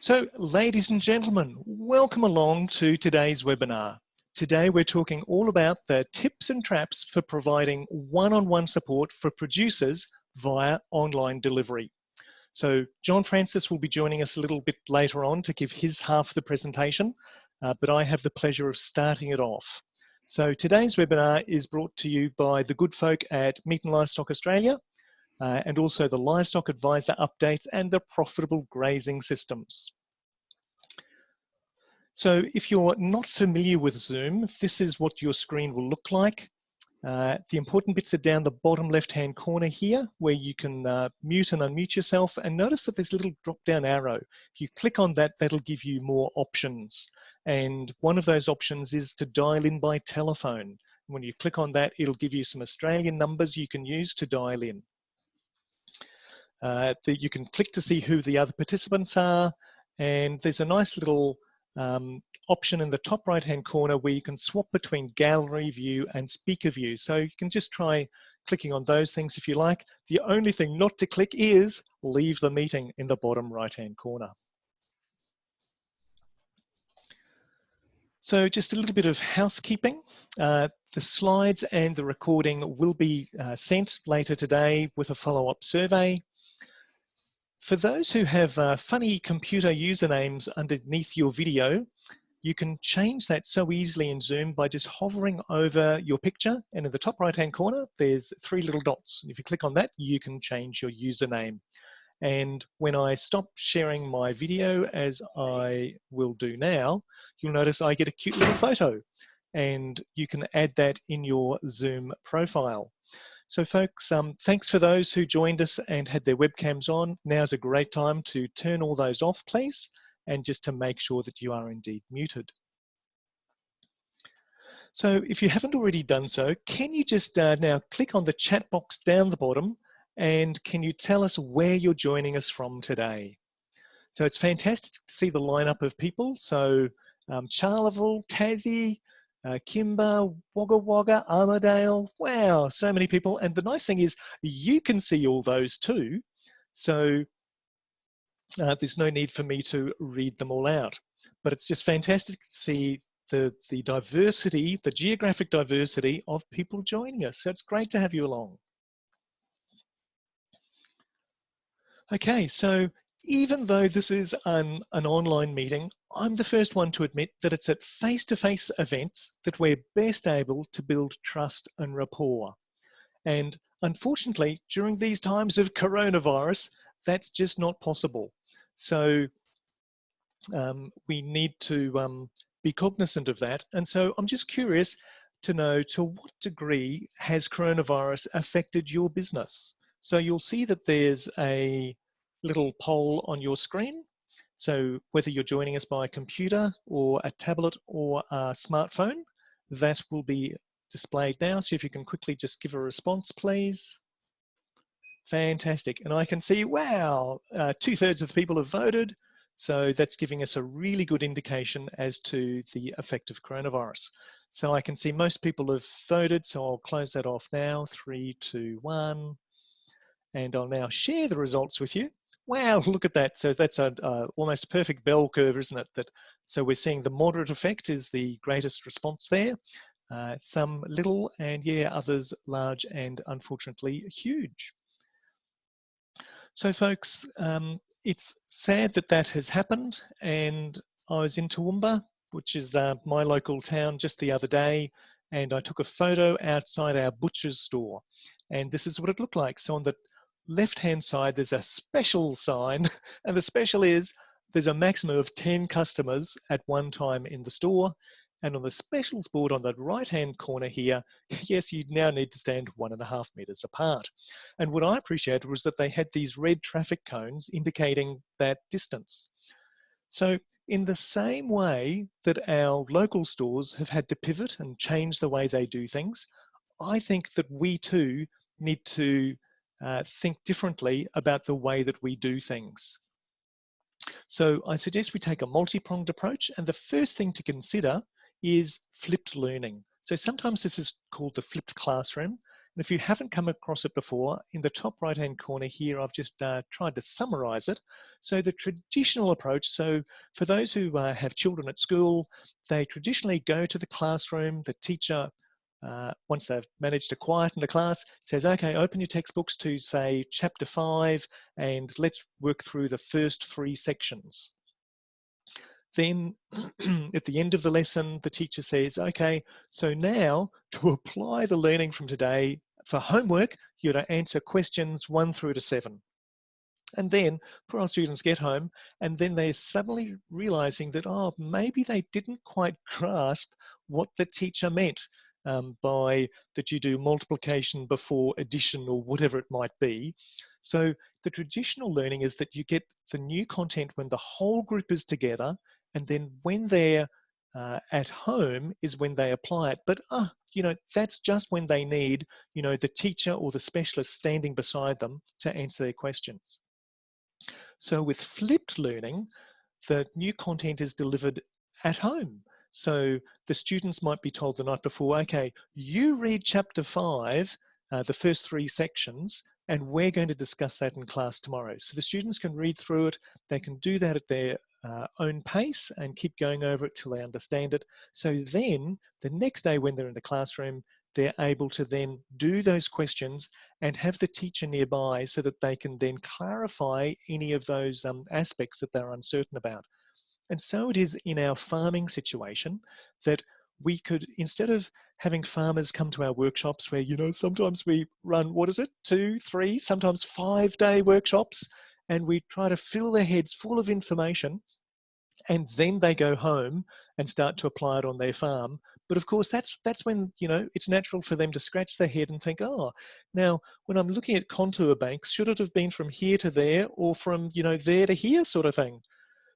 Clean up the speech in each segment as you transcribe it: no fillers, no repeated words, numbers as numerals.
So, ladies and gentlemen, welcome along to today's webinar. Today we're talking all about the tips and traps for providing one-on-one support for producers via online delivery. So John Francis will be joining us a little bit later on to give his half of the presentation, but I have the pleasure of starting it off. So today's webinar is brought to you by the good folk at Meat and Livestock Australia, and also the Livestock Advisor Updates and the Profitable Grazing Systems. So if you're not familiar with Zoom, this is what your screen will look like. The important bits are down the bottom left-hand corner here, where you can mute and unmute yourself, and notice that there's a little drop-down arrow. If you click on that, that'll give you more options. And one of those options is to dial in by telephone. When you click on that, it'll give you some Australian numbers you can use to dial in. You can click to see who the other participants are, and there's a nice little option in the top right hand corner where you can swap between gallery view and speaker view. So you can just try clicking on those things if you like. The only thing not to click is leave the meeting in the bottom right hand corner. So just a little bit of housekeeping. The slides and the recording will be sent later today with a follow-up survey. For those who have funny computer usernames underneath your video, you can change that so easily in Zoom by just hovering over your picture, and in the top right hand corner there's 3 little dots. If you click on that, you can change your username. And when I stop sharing my video, as I will do now, you'll notice I get a cute little photo, and you can add that in your Zoom profile. So folks, thanks for those who joined us and had their webcams on. Now's a great time to turn all those off, please, and just to make sure that you are indeed muted. So if you haven't already done so, can you just now click on the chat box down the bottom, and can you tell us where you're joining us from today? So it's fantastic to see the lineup of people. So Charleville, Tassie, Kimber, Wagga Wagga, Armidale. Wow, so many people. And the nice thing is you can see all those too. So there's no need for me to read them all out. But it's just fantastic to see the diversity, the geographic diversity of people joining us. So it's great to have you along. Okay, so even though this is an online meeting, I'm the first one to admit that it's at face-to-face events that we're best able to build trust and rapport. And unfortunately, during these times of coronavirus, that's just not possible. So we need to be cognizant of that. And so I'm just curious to know, to what degree has coronavirus affected your business? So you'll see that there's a little poll on your screen. So whether you're joining us by a computer or a tablet or a smartphone, that will be displayed now. So if you can quickly just give a response, please. Fantastic. And I can see, wow, 2/3 of the people have voted. So that's giving us a really good indication as to the effect of coronavirus. So I can see most people have voted, so I'll close that off now. 3, 2, 1. And I'll now share the results with you. Wow, look at that. So that's a almost perfect bell curve, isn't it? So we're seeing the moderate effect is the greatest response there. Some little, and yeah, others large and unfortunately huge. So folks, it's sad that that has happened, and I was in Toowoomba, which is my local town, just the other day, and I took a photo outside our butcher's store, and this is what it looked like. So on the left-hand side, there's a special sign, and the special is there's a maximum of 10 customers at one time in the store. And on the specials board on the right-hand corner here, yes, you now need to stand 1.5 meters apart. And what I appreciated was that they had these red traffic cones indicating that distance. So in the same way that our local stores have had to pivot and change the way they do things, I think that we too need to think differently about the way that we do things. So I suggest we take a multi-pronged approach, and the first thing to consider is flipped learning. So sometimes this is called the flipped classroom, And if you haven't come across it before, in the top right-hand corner here, I've just tried to summarize it. So the traditional approach, so for those who have children at school, they traditionally go to the classroom, the teacher, once they've managed to quieten the class, says, okay, open your textbooks to say chapter 5 and let's work through the first 3 sections. Then at the end of the lesson, the teacher says, okay, so now to apply the learning from today for homework, you're to answer questions 1 through to 7. And then poor old students get home and then they're suddenly realizing that, oh, maybe they didn't quite grasp what the teacher meant by that you do multiplication before addition or whatever it might be. So the traditional learning is that you get the new content when the whole group is together, and then when they're at home is when they apply it. But you know, that's just when they need, you know, the teacher or the specialist standing beside them to answer their questions. So with flipped learning, the new content is delivered at home. So the students might be told the night before, okay, you read chapter 5, the first 3 sections, and we're going to discuss that in class tomorrow. So the students can read through it, they can do that at their own pace and keep going over it till they understand it. So then the next day when they're in the classroom, they're able to then do those questions and have the teacher nearby so that they can then clarify any of those aspects that they're uncertain about. And so it is in our farming situation that we could, instead of having farmers come to our workshops where, you know, sometimes we run, 2, 3, sometimes 5-day workshops, and we try to fill their heads full of information, and then they go home and start to apply it on their farm. But of course, that's when, you know, it's natural for them to scratch their head and think, oh, now when I'm looking at contour banks, should it have been from here to there or from, you know, there to here sort of thing?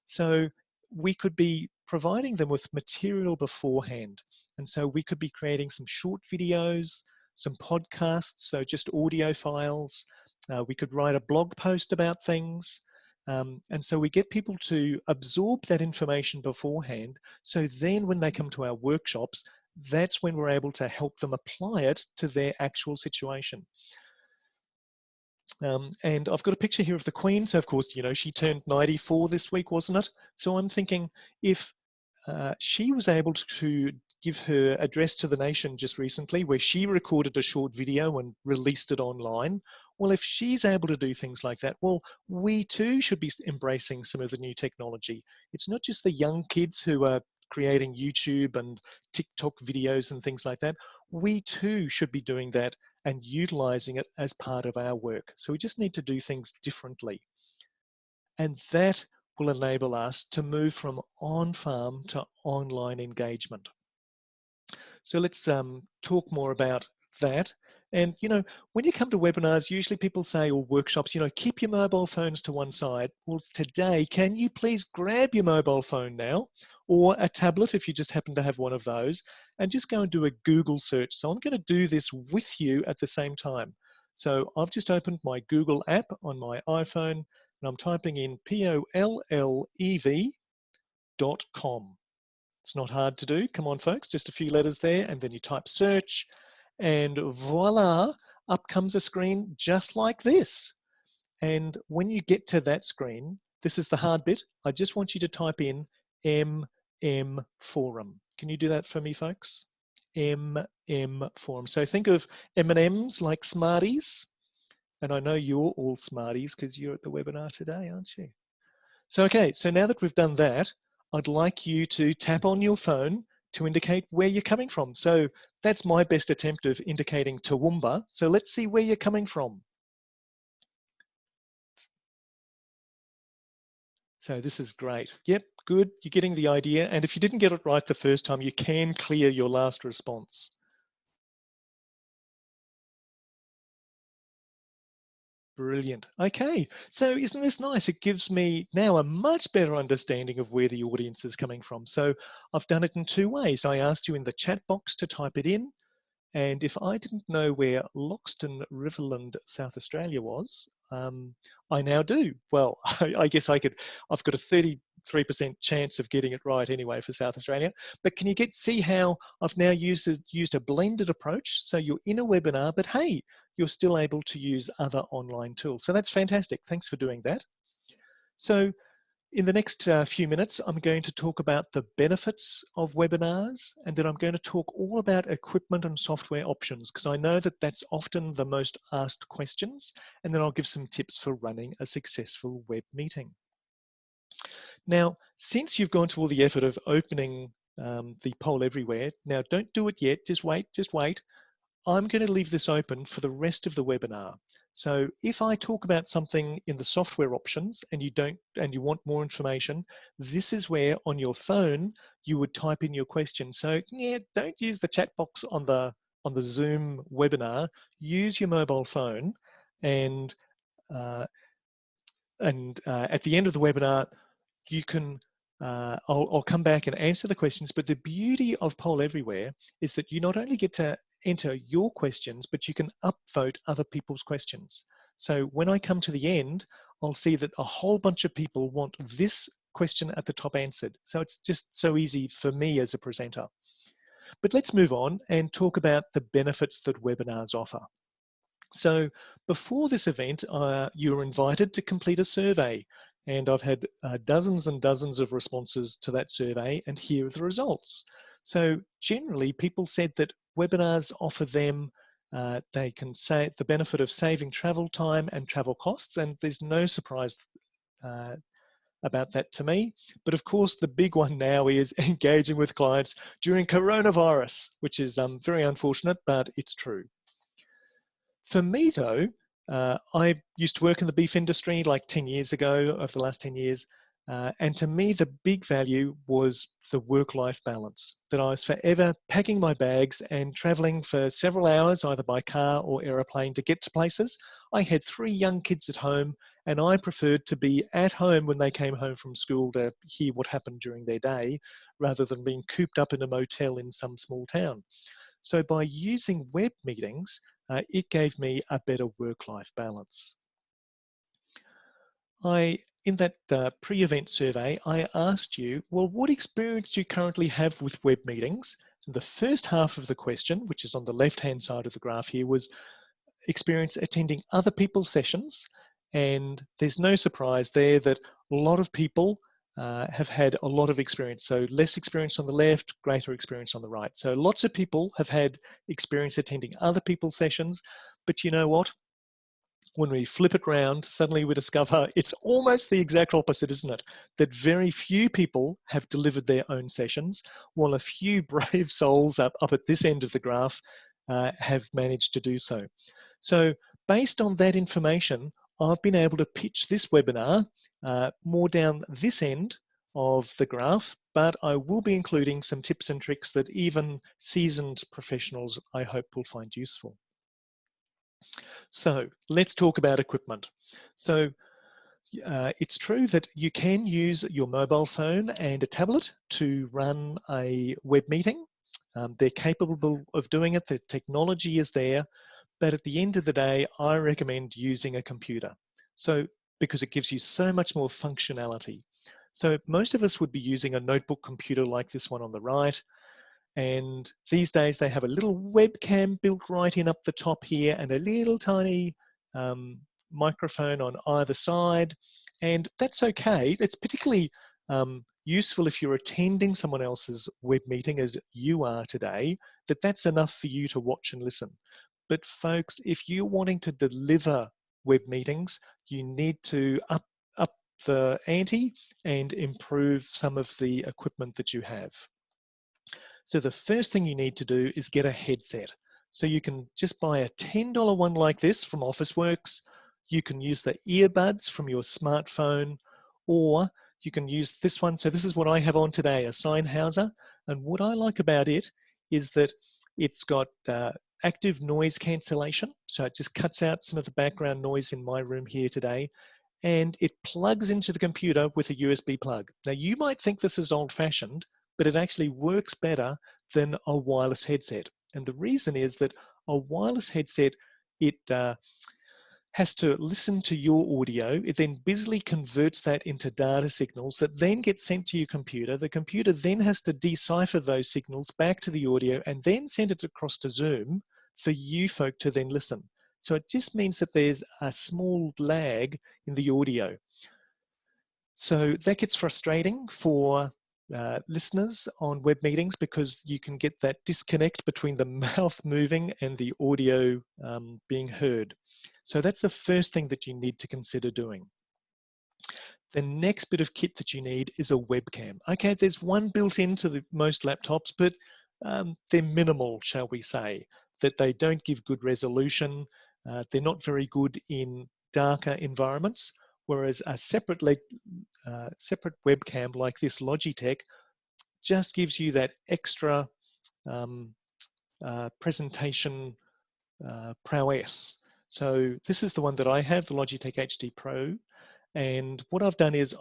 So we could be providing them with material beforehand. And so we could be creating some short videos, some podcasts, so just audio files. We could write a blog post about things. And so we get people to absorb that information beforehand. So then when they come to our workshops, that's when we're able to help them apply it to their actual situation. And I've got a picture here of the Queen. So of course, you know, she turned 94 this week, wasn't it? So I'm thinking if she was able to give her address to the nation just recently, where she recorded a short video and released it online. Well, if she's able to do things like that, well, we too should be embracing some of the new technology. It's not just the young kids who are creating YouTube and TikTok videos and things like that. We too should be doing that and utilizing it as part of our work. So we just need to do things differently. And that will enable us to move from on-farm to online engagement. So let's talk more about that. And, you know, when you come to webinars, usually people say, or workshops, you know, keep your mobile phones to one side. Well, today, can you please grab your mobile phone now, or a tablet if you just happen to have one of those, and just go and do a Google search. So I'm going to do this with you at the same time. So I've just opened my Google app on my iPhone, and I'm typing in pollev.com. It's not hard to do. Come on, folks, just a few letters there, and then you type search, and voila, up comes a screen just like this. And when you get to that screen, this is the hard bit. I just want you to type in MM Forum. Can you do that for me, folks? MM Forum. So think of M&Ms like Smarties. And I know you're all Smarties because you're at the webinar today, aren't you? So, okay, so now that we've done that, I'd like you to tap on your phone to indicate where you're coming from. So that's my best attempt of indicating Toowoomba. So let's see where you're coming from. So this is great. Yep, good. You're getting the idea. And if you didn't get it right the first time, you can clear your last response. Brilliant. Okay, so isn't this nice? It gives me now a much better understanding of where the audience is coming from. So I've done it in 2 ways. I asked you in the chat box to type it in. And if I didn't know where Loxton, Riverland, South Australia was, I now do. Well, I guess I could, I've got a 30 3% chance of getting it right anyway for South Australia. But can you see how I've now used a blended approach? So you're in a webinar, but hey, you're still able to use other online tools. So that's fantastic. Thanks for doing that. So in the next few minutes, I'm going to talk about the benefits of webinars, and then I'm going to talk all about equipment and software options, because I know that that's often the most asked questions, and then I'll give some tips for running a successful web meeting. Now, since you've gone to all the effort of opening the poll everywhere, now don't do it yet, just wait. I'm going to leave this open for the rest of the webinar. So if I talk about something in the software options and you want more information, this is where on your phone you would type in your question. So yeah, don't use the chat box on the Zoom webinar. Use your mobile phone, and at the end of the webinar, you can, I'll come back and answer the questions, but the beauty of Poll Everywhere is that you not only get to enter your questions, but you can upvote other people's questions. So when I come to the end, I'll see that a whole bunch of people want this question at the top answered. So it's just so easy for me as a presenter. But let's move on and talk about the benefits that webinars offer. So before this event, you were invited to complete a survey, and I've had dozens and dozens of responses to that survey, and here are the results. So generally, people said that webinars offer them, they can say the benefit of saving travel time and travel costs, and there's no surprise about that to me. But of course, the big one now is engaging with clients during coronavirus, which is very unfortunate, but it's true. For me though, I used to work in the beef industry like 10 years ago, over the last 10 years. And to me, the big value was the work-life balance, that I was forever packing my bags and traveling for several hours, either by car or aeroplane, to get to places. I had 3 young kids at home, and I preferred to be at home when they came home from school to hear what happened during their day, rather than being cooped up in a motel in some small town. So by using web meetings, it gave me a better work-life balance. In that pre-event survey, I asked you, well, what experience do you currently have with web meetings? And the first half of the question, which is on the left-hand side of the graph here, was experience attending other people's sessions. And there's no surprise there that a lot of people have had a lot of experience. So less experience on the left, greater experience on the right. So lots of people have had experience attending other people's sessions, but you know what? When we flip it around, suddenly we discover it's almost the exact opposite, isn't it? That very few people have delivered their own sessions, while a few brave souls up at this end of the graph have managed to do so. So based on that information, I've been able to pitch this webinar more down this end of the graph, but I will be including some tips and tricks that even seasoned professionals, I hope, will find useful. So let's talk about equipment. So it's true that you can use your mobile phone and a tablet to run a web meeting. They're capable of doing it. The technology is there. But at the end of the day, I recommend using a computer. So because it gives you so much more functionality. So most of us would be using a notebook computer like this one on the right. And these days they have a little webcam built right in up the top here and a little tiny microphone on either side. And that's okay. It's particularly useful if you're attending someone else's web meeting as you are today, that's enough for you to watch and listen. But folks, if you're wanting to deliver web meetings, you need to up the ante and improve some of the equipment that you have. So the first thing you need to do is get a headset. So you can just buy a $10 one like this from Officeworks. You can use the earbuds from your smartphone, or you can use this one. So this is what I have on today, a Sennheiser. And what I like about it is that it's got active noise cancellation. So it just cuts out some of the background noise in my room here today. And it plugs into the computer with a USB plug. Now you might think this is old-fashioned, but it actually works better than a wireless headset. And the reason is that a wireless headset, has to listen to your audio. It then busily converts that into data signals that then get sent to your computer. The computer then has to decipher those signals back to the audio and then send it across to Zoom for you folk to then listen. So it just means that there's a small lag in the audio. So that gets frustrating for listeners on web meetings because you can get that disconnect between the mouth moving and the audio being heard. So that's the first thing that you need to consider doing. The next bit of kit that you need is a webcam. Okay, there's one built into most laptops, but they're minimal, shall we say, that they don't give good resolution. They're not very good in darker environments, whereas a separate webcam like this Logitech just gives you that extra presentation prowess. So this is the one that I have, the Logitech HD Pro. And what I've done is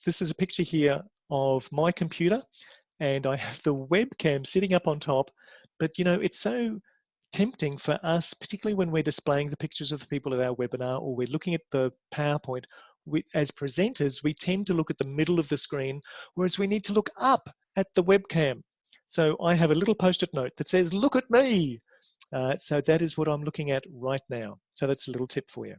this is a picture here of my computer, and I have the webcam sitting up on top. But you know, it's so tempting for us, particularly when we're displaying the pictures of the people at our webinar or we're looking at the PowerPoint, as presenters, we tend to look at the middle of the screen, whereas we need to look up at the webcam. So I have a little post-it note that says, "Look at me." So that is what I'm looking at right now. So that's a little tip for you.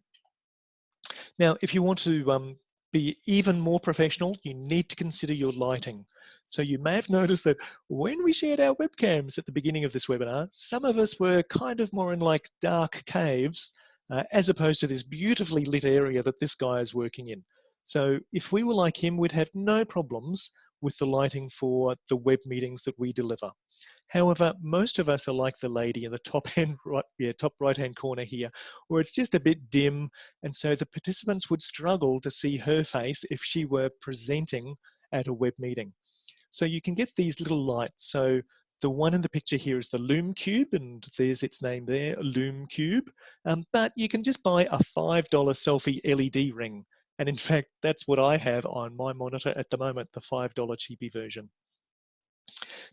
Now, if you want to be even more professional, you need to consider your lighting. So you may have noticed that when we shared our webcams at the beginning of this webinar, some of us were kind of more in like dark caves, as opposed to this beautifully lit area that this guy is working in. So if we were like him, we'd have no problems with the lighting for the web meetings that we deliver. However, most of us are like the lady in the top right-hand corner here, where it's just a bit dim, and so the participants would struggle to see her face if she were presenting at a web meeting. So you can get these little lights. So the one in the picture here is the Lume Cube, and there's its name there, Lume Cube. But you can just buy a $5 selfie LED ring. And in fact, that's what I have on my monitor at the moment, the $5 cheapy version.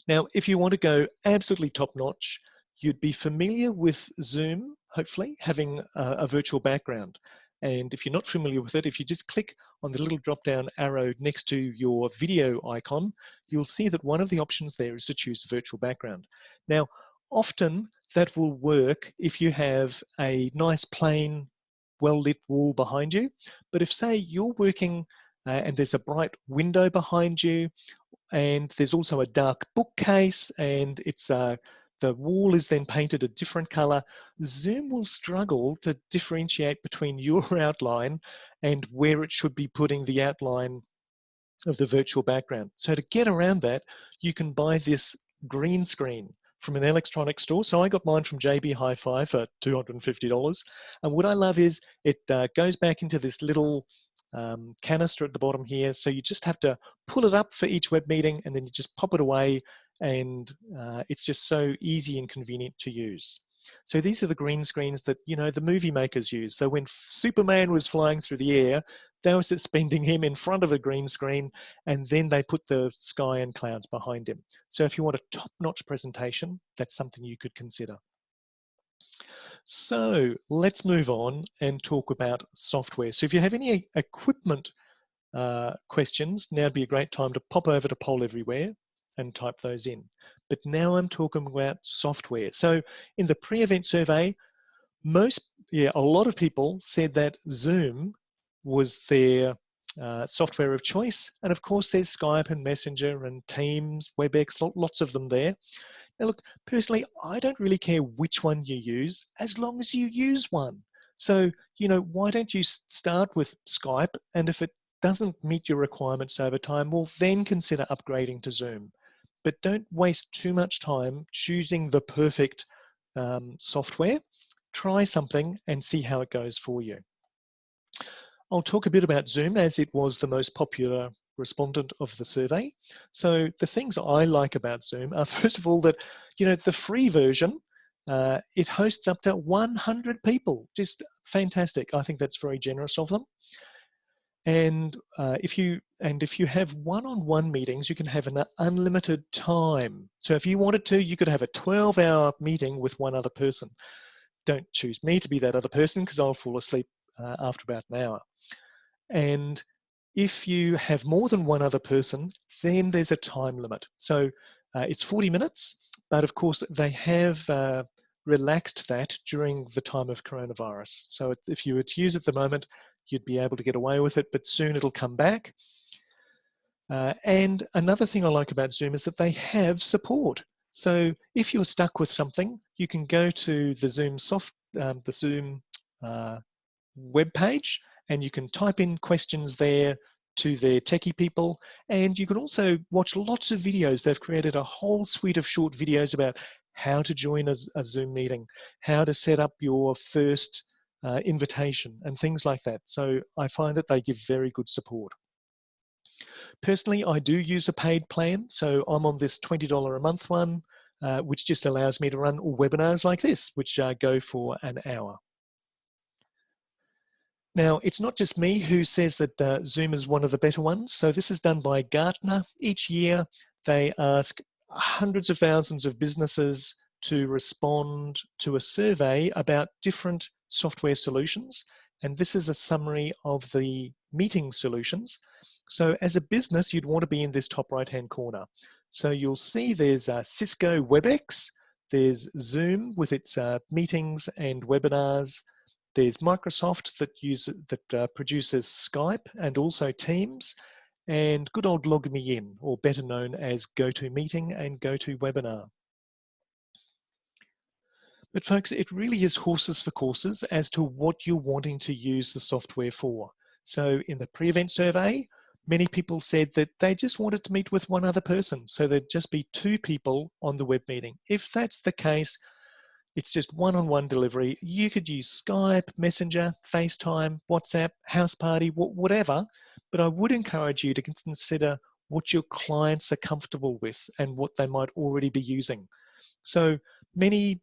Now, if you want to go absolutely top-notch, you'd be familiar with Zoom, hopefully, having a virtual background. And if you're not familiar with it, if you just click on the little drop-down arrow next to your video icon, you'll see that one of the options there is to choose virtual background. Now, often that will work if you have a nice, plain, well-lit wall behind you. But if, say, you're working and there's a bright window behind you, and there's also a dark bookcase, and the wall is then painted a different color, Zoom will struggle to differentiate between your outline and where it should be putting the outline of the virtual background. So to get around that, you can buy this green screen from an electronics store. So I got mine from JB Hi-Fi for $250. And what I love is it goes back into this little canister at the bottom here. So you just have to pull it up for each web meeting, and then you just pop it away, and it's just so easy and convenient to use. So these are the green screens that, you know, the movie makers use. So when Superman was flying through the air, they were suspending him in front of a green screen, and then they put the sky and clouds behind him. So if you want a top-notch presentation, that's something you could consider. So let's move on and talk about software. So if you have any equipment questions, now would be a great time to pop over to Poll Everywhere and type those in. But now I'm talking about software. So in the pre-event survey, a lot of people said that Zoom was their software of choice. And of course, there's Skype and Messenger and Teams, WebEx, lots of them there. Now look, personally, I don't really care which one you use as long as you use one. So, you know, why don't you start with Skype, and if it doesn't meet your requirements over time, well, then consider upgrading to Zoom. But don't waste too much time choosing the perfect software. Try something and see how it goes for you. I'll talk a bit about Zoom, as it was the most popular respondent of the survey. So the things I like about Zoom are, first of all, that, you know, the free version, it hosts up to 100 people. Just fantastic. I think that's very generous of them. And if you have one-on-one meetings, you can have an unlimited time. So if you wanted to, you could have a 12-hour meeting with one other person. Don't choose me to be that other person, because I'll fall asleep after about an hour. And if you have more than one other person, then there's a time limit. So it's 40 minutes, but of course they have relaxed that during the time of coronavirus. So if you were to use it at the moment, you'd be able to get away with it, but soon it'll come back. And another thing I like about Zoom is that they have support. So if you're stuck with something, you can go to the Zoom web page, and you can type in questions there to their techie people. And you can also watch lots of videos. They've created a whole suite of short videos about how to join a Zoom meeting, how to set up your first invitation, and things like that. So I find that they give very good support. Personally, I do use a paid plan. So I'm on this $20 a month one, which just allows me to run webinars like this, which go for an hour. Now, it's not just me who says that Zoom is one of the better ones. So this is done by Gartner. Each year, they ask hundreds of thousands of businesses to respond to a survey about different software solutions. And this is a summary of the meeting solutions. So as a business, you'd want to be in this top right-hand corner. So you'll see there's Cisco WebEx, there's Zoom with its meetings and webinars. There's Microsoft that produces Skype and also Teams, and good old LogMeIn, or better known as GoToMeeting and GoToWebinar. But folks, it really is horses for courses as to what you're wanting to use the software for. So in the pre-event survey, many people said that they just wanted to meet with one other person. So there'd just be 2 people on the web meeting. If that's the case, it's just one-on-one delivery. You could use Skype, Messenger, FaceTime, WhatsApp, House Party, whatever. But I would encourage you to consider what your clients are comfortable with and what they might already be using. So many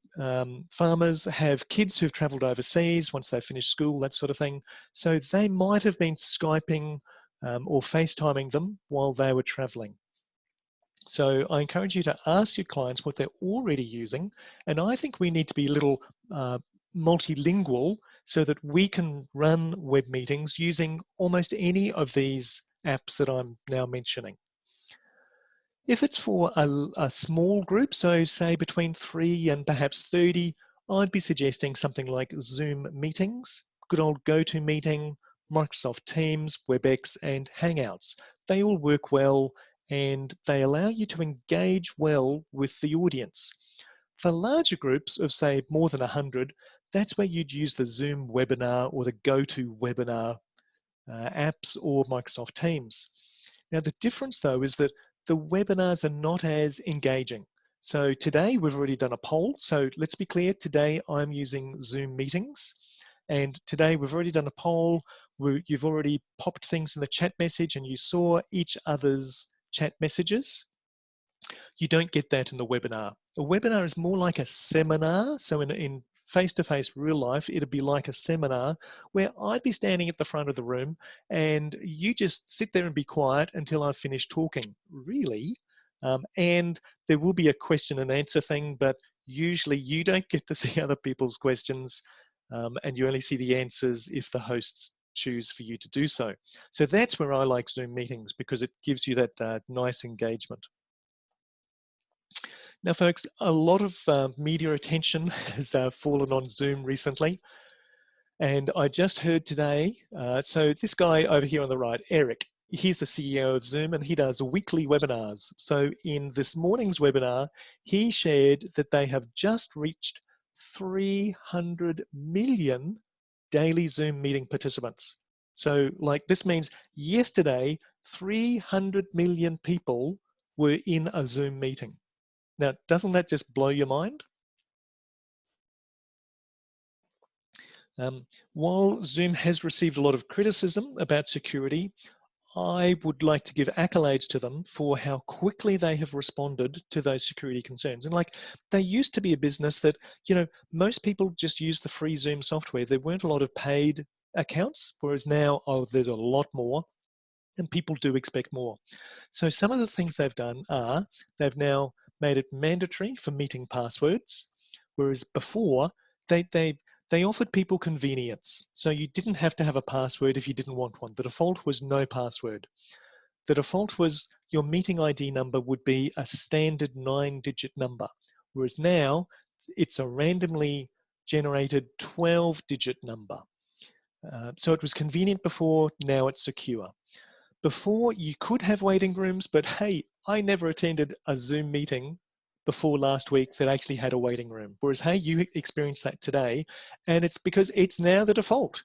farmers have kids who've traveled overseas once they finish school, that sort of thing. So they might have been Skyping or FaceTiming them while they were traveling. So I encourage you to ask your clients what they're already using. And I think we need to be a little multilingual so that we can run web meetings using almost any of these apps that I'm now mentioning. If it's for a small group, so say between 3 and perhaps 30, I'd be suggesting something like Zoom meetings, good old GoToMeeting, Microsoft Teams, WebEx, and Hangouts. They all work well and they allow you to engage well with the audience. For larger groups of say more than 100, that's where you'd use the Zoom webinar or the GoToWebinar apps or Microsoft Teams. Now the difference though is that the webinars are not as engaging. So today we've already done a poll. So let's be clear, today I'm using Zoom meetings. And today we've already done a poll where you've already popped things in the chat message and you saw each other's chat messages. You don't get that in the webinar. A webinar is more like a seminar. So in face-to-face real life, it'd be like a seminar where I'd be standing at the front of the room and you just sit there and be quiet until I've finished talking, really. And there will be a question and answer thing, but usually you don't get to see other people's questions and you only see the answers if the hosts choose for you to do so. So that's where I like Zoom meetings because it gives you that nice engagement. Now, folks, a lot of media attention has fallen on Zoom recently. And I just heard today, so this guy over here on the right, Eric, he's the CEO of Zoom and he does weekly webinars. So in this morning's webinar, he shared that they have just reached 300 million daily Zoom meeting participants. So like this means yesterday, 300 million people were in a Zoom meeting. Now, doesn't that just blow your mind? While Zoom has received a lot of criticism about security, I would like to give accolades to them for how quickly they have responded to those security concerns. And like, they used to be a business that, you know, most people just use the free Zoom software. There weren't a lot of paid accounts, whereas now, oh, there's a lot more. And people do expect more. So some of the things they've done are they've now made it mandatory for meeting passwords, whereas before they They offered people convenience. So you didn't have to have a password if you didn't want one. The default was no password. The default was your meeting ID number would be a standard 9-digit number, whereas now it's a randomly generated 12-digit number. So it was convenient before, now it's secure. Before, you could have waiting rooms, but hey, I never attended a Zoom meeting before last week that actually had a waiting room. Whereas, hey, you experienced that today, and it's because it's now the default.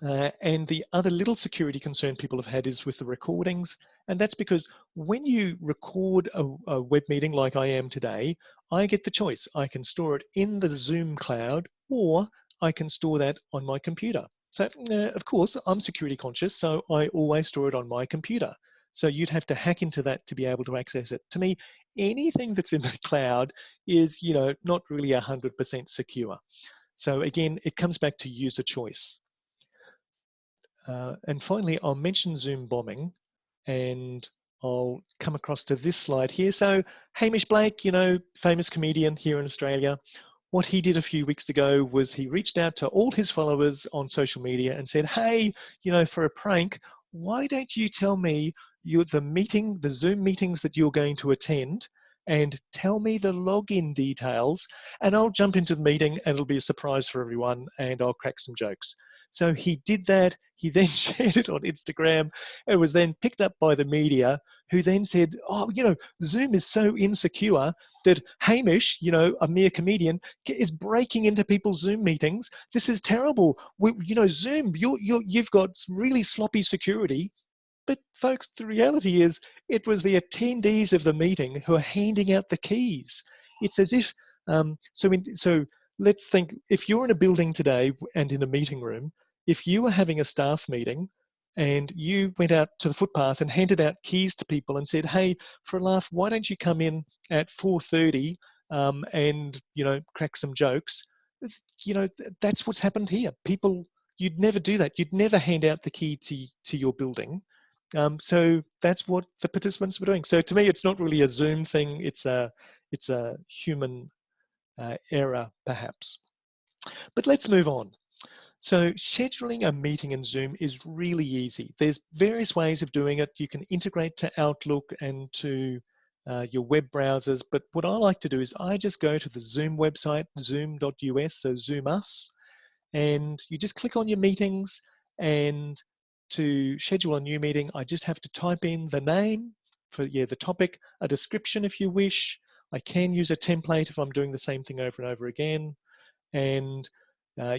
And the other little security concern people have had is with the recordings. And that's because when you record a web meeting like I am today, I get the choice. I can store it in the Zoom cloud, or I can store that on my computer. So of course, I'm security conscious, so I always store it on my computer. So you'd have to hack into that to be able to access it. To me, anything that's in the cloud is, not really 100% secure. So again, it comes back to user choice. And finally, I'll mention Zoom bombing, and I'll come across to this slide here. So Hamish Blake, famous comedian here in Australia, what he did a few weeks ago was he reached out to all his followers on social media and said, hey, for a prank, why don't you tell me the Zoom meetings that you're going to attend, and tell me the login details, and I'll jump into the meeting and it'll be a surprise for everyone and I'll crack some jokes. So he did that. He then shared it on Instagram. It was then picked up by the media, who then said, oh, Zoom is so insecure that Hamish, a mere comedian, is breaking into people's Zoom meetings. This is terrible. Zoom, you've got really sloppy security. But folks, the reality is it was the attendees of the meeting who are handing out the keys. It's as if, so let's think, if you're in a building today and in a meeting room, if you were having a staff meeting and you went out to the footpath and handed out keys to people and said, hey, for a laugh, why don't you come in at 4:30 and, crack some jokes? That's what's happened here. People, you'd never do that. You'd never hand out the key to your building. So that's what the participants were doing. So to me, it's not really a Zoom thing. It's a human error, perhaps. But let's move on. So scheduling a meeting in Zoom is really easy. There's various ways of doing it. You can integrate to Outlook and to your web browsers. But what I like to do is I just go to the Zoom website, zoom.us, so Zoom Us, and you just click on your meetings, and to schedule a new meeting, I just have to type in the name for the topic, a description if you wish. I can use a template if I'm doing the same thing over and over again. And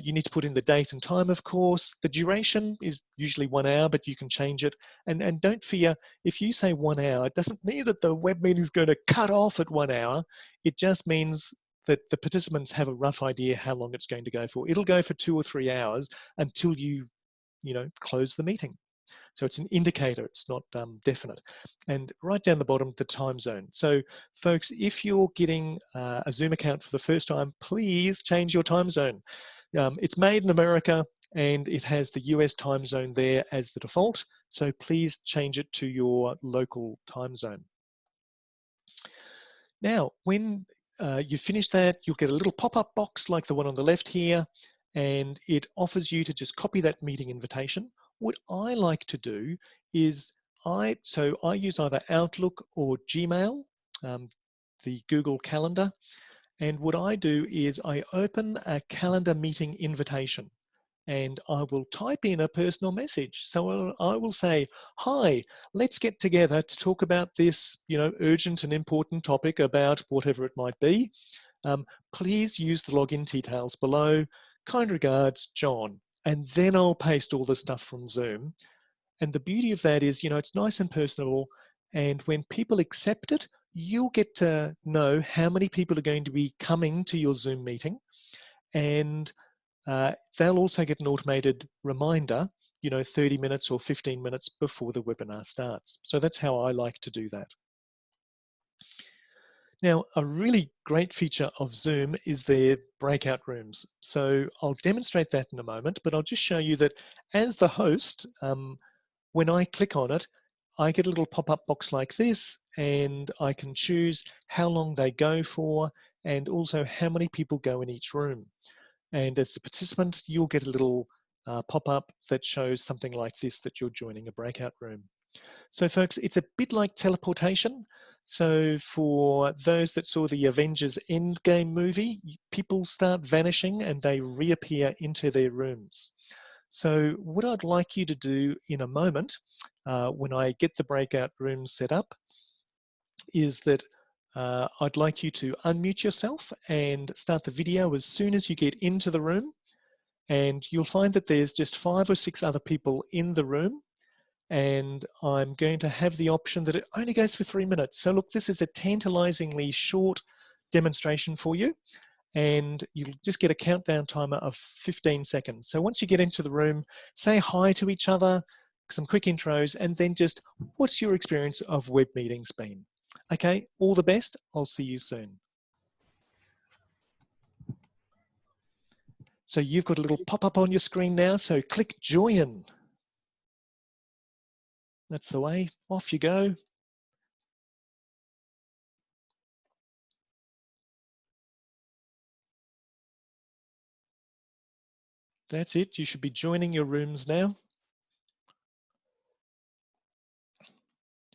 you need to put in the date and time, of course. The duration is usually 1 hour, but you can change it. And don't fear, if you say 1 hour, it doesn't mean that the web meeting is going to cut off at 1 hour. It just means that the participants have a rough idea how long it's going to go for. It'll go for 2 or 3 hours until you close the meeting. So it's an indicator, it's not definite. And right down the bottom, the time zone. So folks, if you're getting a Zoom account for the first time, please change your time zone. It's made in America and it has the US time zone there as the default. So please change it to your local time zone. Now, when you finish that, you'll get a little pop-up box like the one on the left here, and it offers you to just copy that meeting invitation. What I like to do is I use either Outlook or Gmail, the Google Calendar, and what I do is I open a calendar meeting invitation, and I will type in a personal message. So I will say, hi, let's get together to talk about this, urgent and important topic about whatever it might be. Please use the login details below. Kind regards, John. And then I'll paste all the stuff from Zoom. And the beauty of that is, it's nice and personable. And when people accept it, you'll get to know how many people are going to be coming to your Zoom meeting. And they'll also get an automated reminder, 30 minutes or 15 minutes before the webinar starts. So that's how I like to do that. Now, a really great feature of Zoom is their breakout rooms. So I'll demonstrate that in a moment, but I'll just show you that as the host, when I click on it, I get a little pop-up box like this, and I can choose how long they go for and also how many people go in each room. And as the participant, you'll get a little pop-up that shows something like this, that you're joining a breakout room. So folks, it's a bit like teleportation. So for those that saw the Avengers Endgame movie, people start vanishing and they reappear into their rooms. So what I'd like you to do in a moment, when I get the breakout room set up, is that I'd like you to unmute yourself and start the video as soon as you get into the room. And you'll find that there's just 5 or 6 other people in the room. And I'm going to have the option that it only goes for 3 minutes. So look, this is a tantalizingly short demonstration for you. And you'll just get a countdown timer of 15 seconds. So once you get into the room, say hi to each other, some quick intros, and then just, what's your experience of web meetings been? Okay, all the best. I'll see you soon. So you've got a little pop-up on your screen now, so click join. That's the way. Off you go. That's it. You should be joining your rooms now.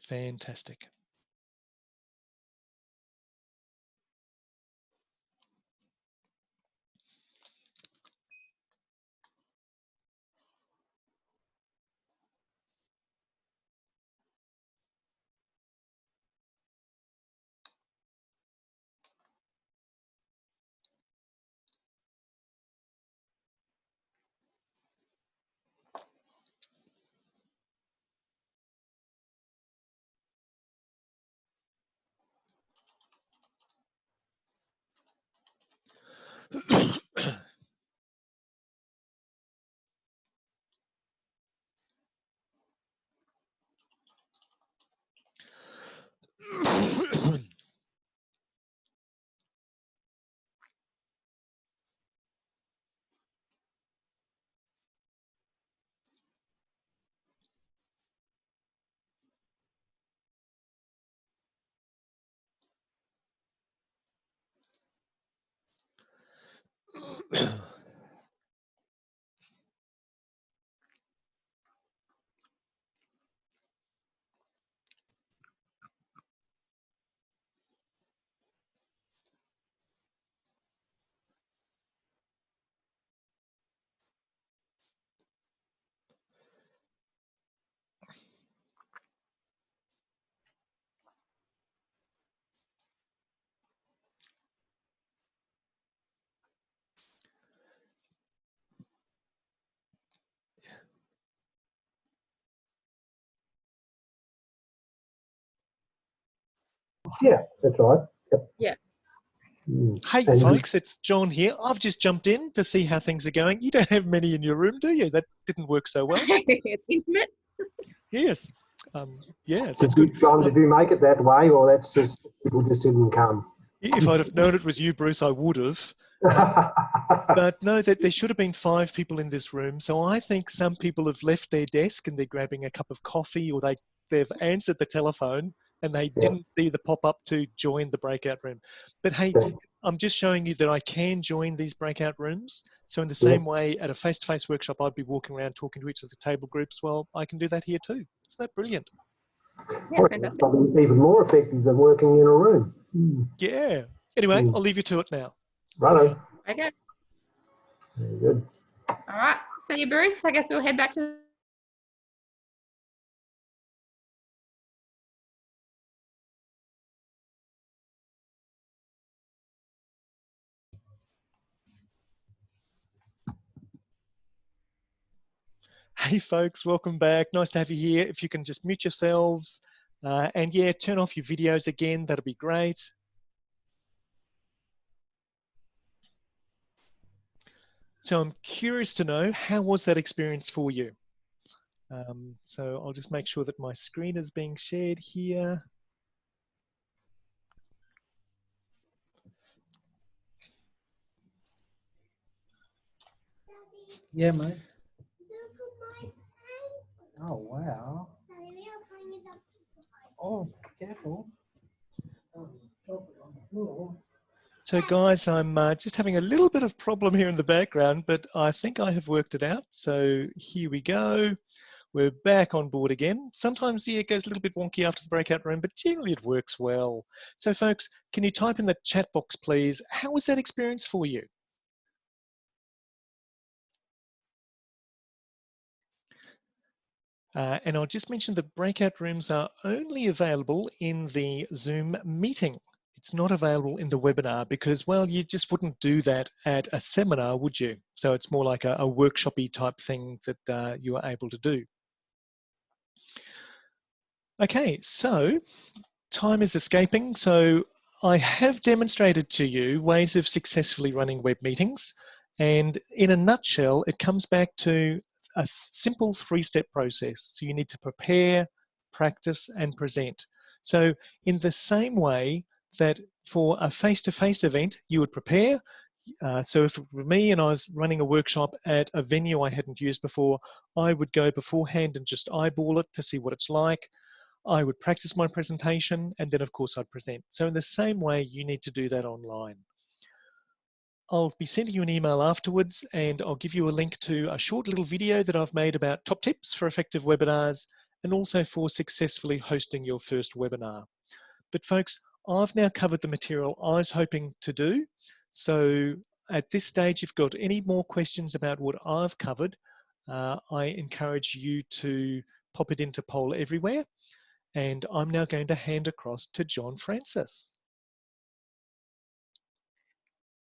Fantastic. Yeah, that's right. Yep. Yeah. Hey folks, it's John here. I've just jumped in to see how things are going. You don't have many in your room, do you? That didn't work so well. It's intimate. Yes. Yeah, that's good. John, did you make it that way, or that's just people just didn't come? If I'd have known it was you, Bruce, I would have. But no, that there should have been 5 people in this room. So I think some people have left their desk and they're grabbing a cup of coffee, or they've answered the telephone and they didn't see the pop-up to join the breakout room. But hey, I'm just showing you that I can join these breakout rooms. So in the same way, at a face-to-face workshop, I'd be walking around talking to each of the table groups. Well, I can do that here too. Isn't that brilliant? Yeah, it's fantastic. Probably even more effective than working in a room. Yeah. Anyway, I'll leave you to it now. Righto. Okay. Very good. All right. See you, Bruce. I guess we'll head back to. Hey folks, welcome back. Nice to have you here. If you can just mute yourselves and yeah, turn off your videos again, that'll be great. So I'm curious to know, how was that experience for you? So I'll just make sure that my screen is being shared here. Yeah, mate. Oh, wow. Oh, careful. Oh, drop it on the floor. So guys, I'm just having a little bit of problem here in the background, but I think I have worked it out. So here we go. We're back on board again. Sometimes it goes a little bit wonky after the breakout room, but generally it works well. So folks, can you type in the chat box, please? How was that experience for you? And I'll just mention that breakout rooms are only available in the Zoom meeting. It's not available in the webinar because, well, you just wouldn't do that at a seminar, would you? So it's more like a workshop-y type thing that you are able to do. Okay, so time is escaping. So I have demonstrated to you ways of successfully running web meetings. And in a nutshell, it comes back to a simple three-step process. So you need to prepare, practice, and present. So in the same way that for a face-to-face event, you would prepare. So if it were me and I was running a workshop at a venue I hadn't used before, I would go beforehand and just eyeball it to see what it's like. I would practice my presentation, and then of course I'd present. So in the same way, you need to do that online. I'll be sending you an email afterwards, and I'll give you a link to a short little video that I've made about top tips for effective webinars and also for successfully hosting your first webinar. But folks, I've now covered the material I was hoping to do. So at this stage, if you've got any more questions about what I've covered, I encourage you to pop it into Poll Everywhere. And I'm now going to hand across to John Francis.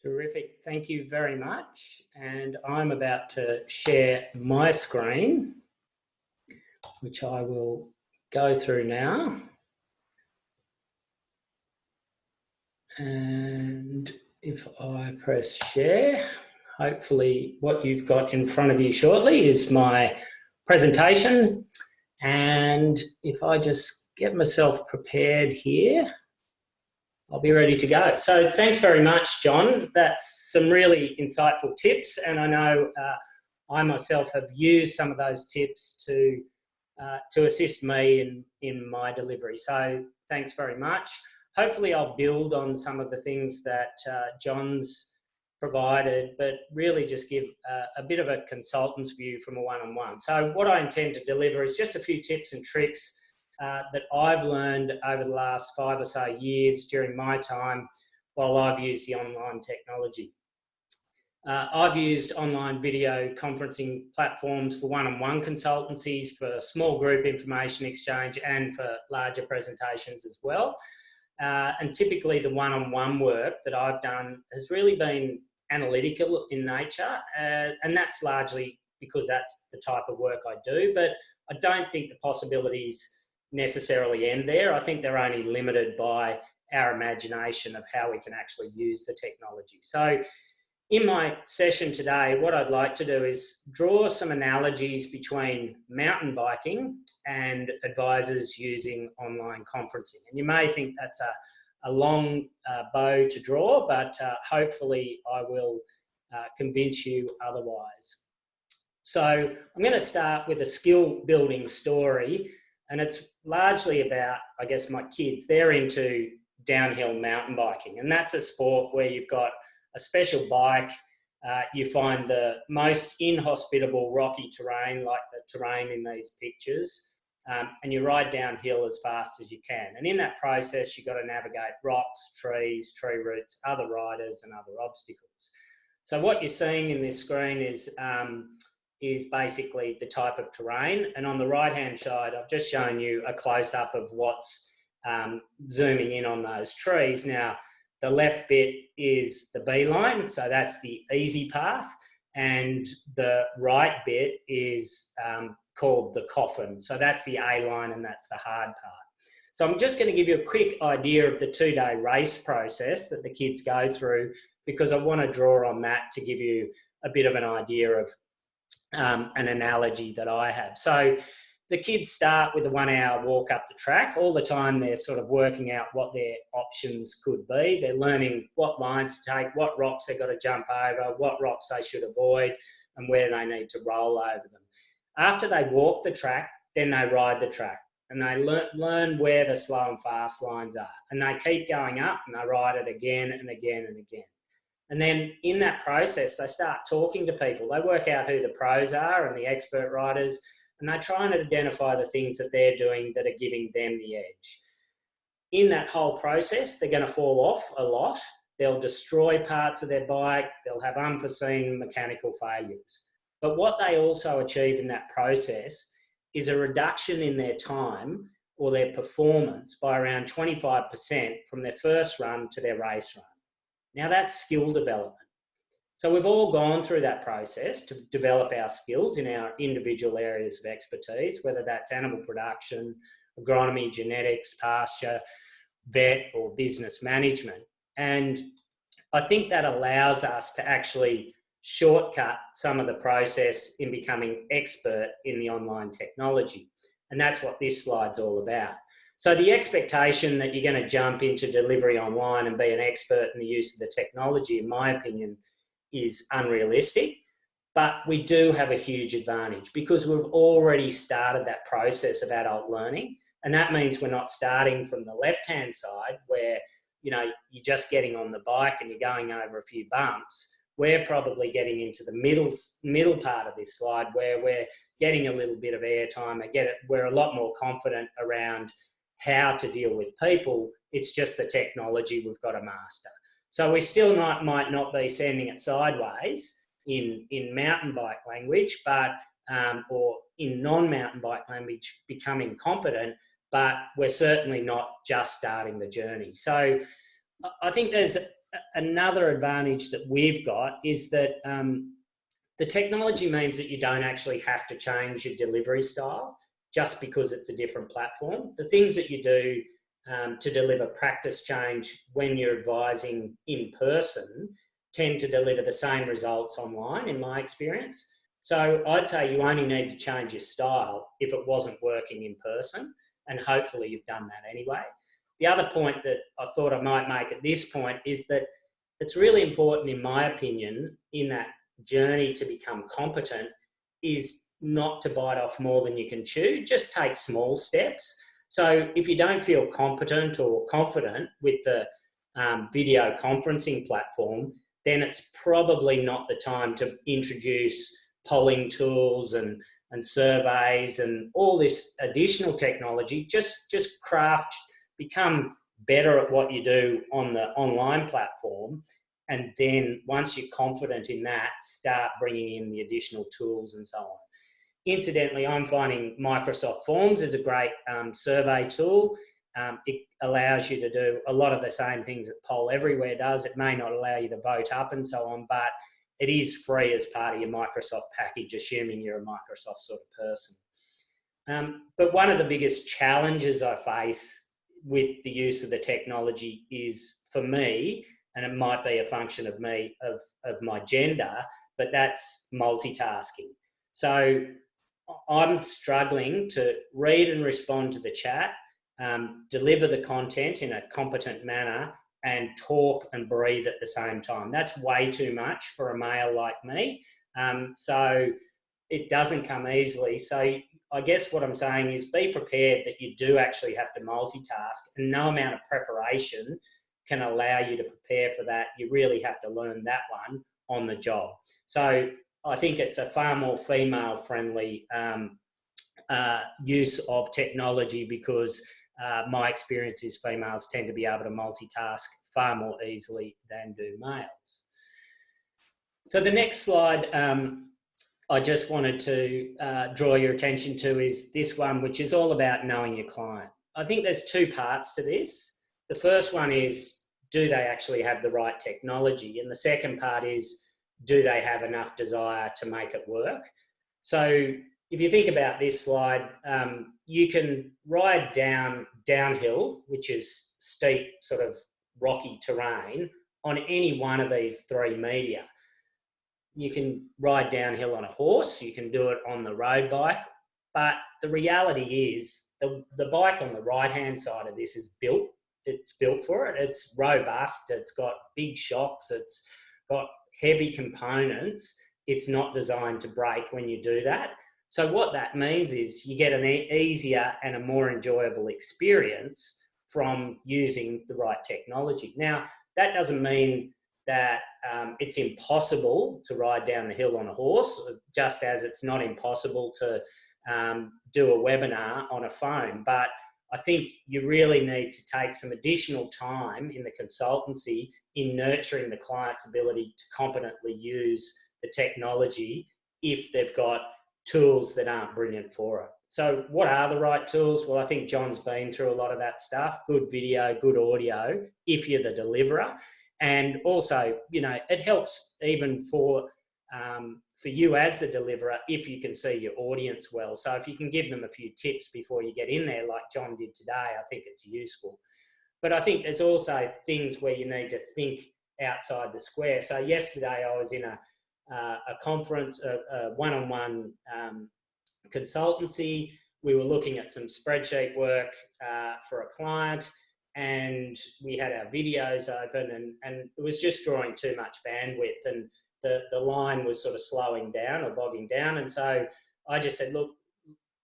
Terrific. Thank you very much. And I'm about to share my screen, which I will go through now. And if I press share, hopefully what you've got in front of you shortly is my presentation. And if I just get myself prepared here, I'll be ready to go. So thanks very much, John. That's some really insightful tips. And I know I myself have used some of those tips to assist me in my delivery. So thanks very much. Hopefully I'll build on some of the things that John's provided, but really just give a bit of a consultant's view from a one-on-one. So what I intend to deliver is just a few tips and tricks that I've learned over the last 5 or so years during my time while I've used the online technology. I've used online video conferencing platforms for one-on-one consultancies, for small group information exchange, and for larger presentations as well. And typically the one-on-one work that I've done has really been analytical in nature, and that's largely because that's the type of work I do, but I don't think the possibilities necessarily end there. I think they're only limited by our imagination of how we can actually use the technology. So in my session today, what I'd like to do is draw some analogies between mountain biking and advisors using online conferencing. And you may think that's a long bow to draw, but hopefully I will convince you otherwise. So I'm going to start with a skill building story, and it's largely about, I guess, my kids. They're into downhill mountain biking, and that's a sport where you've got a special bike. You find the most inhospitable rocky terrain, like the terrain in these pictures, and you ride downhill as fast as you can. And in that process, you've got to navigate rocks, trees, tree roots, other riders, and other obstacles. So what you're seeing in this screen is basically the type of terrain. And on the right-hand side, I've just shown you a close-up of what's zooming in on those trees. Now, the left bit is the beeline, so that's the easy path, and the right bit is called the coffin. So that's the A line, and that's the hard part. So I'm just going to give you a quick idea of the 2-day race process that the kids go through, because I want to draw on that to give you a bit of an idea of an analogy that I have. So the kids start with a 1-hour walk up the track. All the time they're sort of working out what their options could be. They're learning what lines to take, what rocks they've got to jump over, what rocks they should avoid, and where they need to roll over them. After they walk the track, then they ride the track. and they learn where the slow and fast lines are, and they keep going up and they ride it again and again and again. And then in that process, they start talking to people. They work out who the pros are and the expert riders, and they try and identify the things that they're doing that are giving them the edge. In that whole process, they're going to fall off a lot. They'll destroy parts of their bike. They'll have unforeseen mechanical failures. But what they also achieve in that process is a reduction in their time or their performance by around 25% from their first run to their race run. Now that's skill development. So we've all gone through that process to develop our skills in our individual areas of expertise, whether that's animal production, agronomy, genetics, pasture, vet, or business management. And I think that allows us to actually shortcut some of the process in becoming expert in the online technology. And that's what this slide's all about. So the expectation that you're going to jump into delivery online and be an expert in the use of the technology, in my opinion, is unrealistic. But we do have a huge advantage because we've already started that process of adult learning. And that means we're not starting from the left-hand side where, you know, you're just getting on the bike and you're going over a few bumps. We're probably getting into the middle part of this slide where we're getting a little bit of airtime. We're a lot more confident around how to deal with people. It's just the technology we've got to master. So we still might not be sending it sideways in mountain bike language, but or in non-mountain bike language, becoming competent, but we're certainly not just starting the journey. So I think there's another advantage that we've got is that the technology means that you don't actually have to change your delivery style just because it's a different platform. The things that you do to deliver practice change when you're advising in person tend to deliver the same results online, in my experience. So I'd say you only need to change your style if it wasn't working in person, and hopefully you've done that anyway. The other point that I thought I might make at this point is that it's really important, in my opinion, in that journey to become competent is not to bite off more than you can chew. Just take small steps. So if you don't feel competent or confident with the video conferencing platform, then it's probably not the time to introduce polling tools and surveys and all this additional technology. Just become better at what you do on the online platform. And then once you're confident in that, start bringing in the additional tools and so on. Incidentally, I'm finding Microsoft Forms is a great survey tool. It allows you to do a lot of the same things that Poll Everywhere does. It may not allow you to vote up and so on, but it is free as part of your Microsoft package, assuming you're a Microsoft sort of person. But one of the biggest challenges I face with the use of the technology is, for me, and it might be a function of me, of my gender, but that's multitasking. So I'm struggling to read and respond to the chat, deliver the content in a competent manner, and talk and breathe at the same time. That's way too much for a male like me. So it doesn't come easily. So I guess what I'm saying is be prepared that you do actually have to multitask, and no amount of preparation can allow you to prepare for that. You really have to learn that one on the job. So I think it's a far more female-friendly use of technology because my experience is females tend to be able to multitask far more easily than do males. So the next slide I just wanted to draw your attention to is this one, which is all about knowing your client. I think there's two parts to this. The first one is, do they actually have the right technology? And the second part is, do they have enough desire to make it work? So if you think about this slide, you can ride downhill, which is steep, sort of rocky terrain, on any one of these three media. You can ride downhill on a horse, you can do it on the road bike, but the reality is the bike on the right-hand side of this is built. It's built for it. It's robust. It's got big shocks. It's got heavy components. It's not designed to break when you do that. So what that means is you get an easier and a more enjoyable experience from using the right technology. Now, that doesn't mean that it's impossible to ride down the hill on a horse, just as it's not impossible to do a webinar on a phone. But I think you really need to take some additional time in the consultancy in nurturing the client's ability to competently use the technology if they've got tools that aren't brilliant for it. So what are the right tools? Well, I think John's been through a lot of that stuff. Good video, good audio, if you're the deliverer. And also, you know, it helps even for you as the deliverer if you can see your audience well. So if you can give them a few tips before you get in there, like John did today, I think it's useful. But I think there's also things where you need to think outside the square. So yesterday I was in a conference, a one-on-one consultancy. We were looking at some spreadsheet work for a client, and we had our videos open, and it was just drawing too much bandwidth, and the line was sort of slowing down or bogging down. And so I just said, look,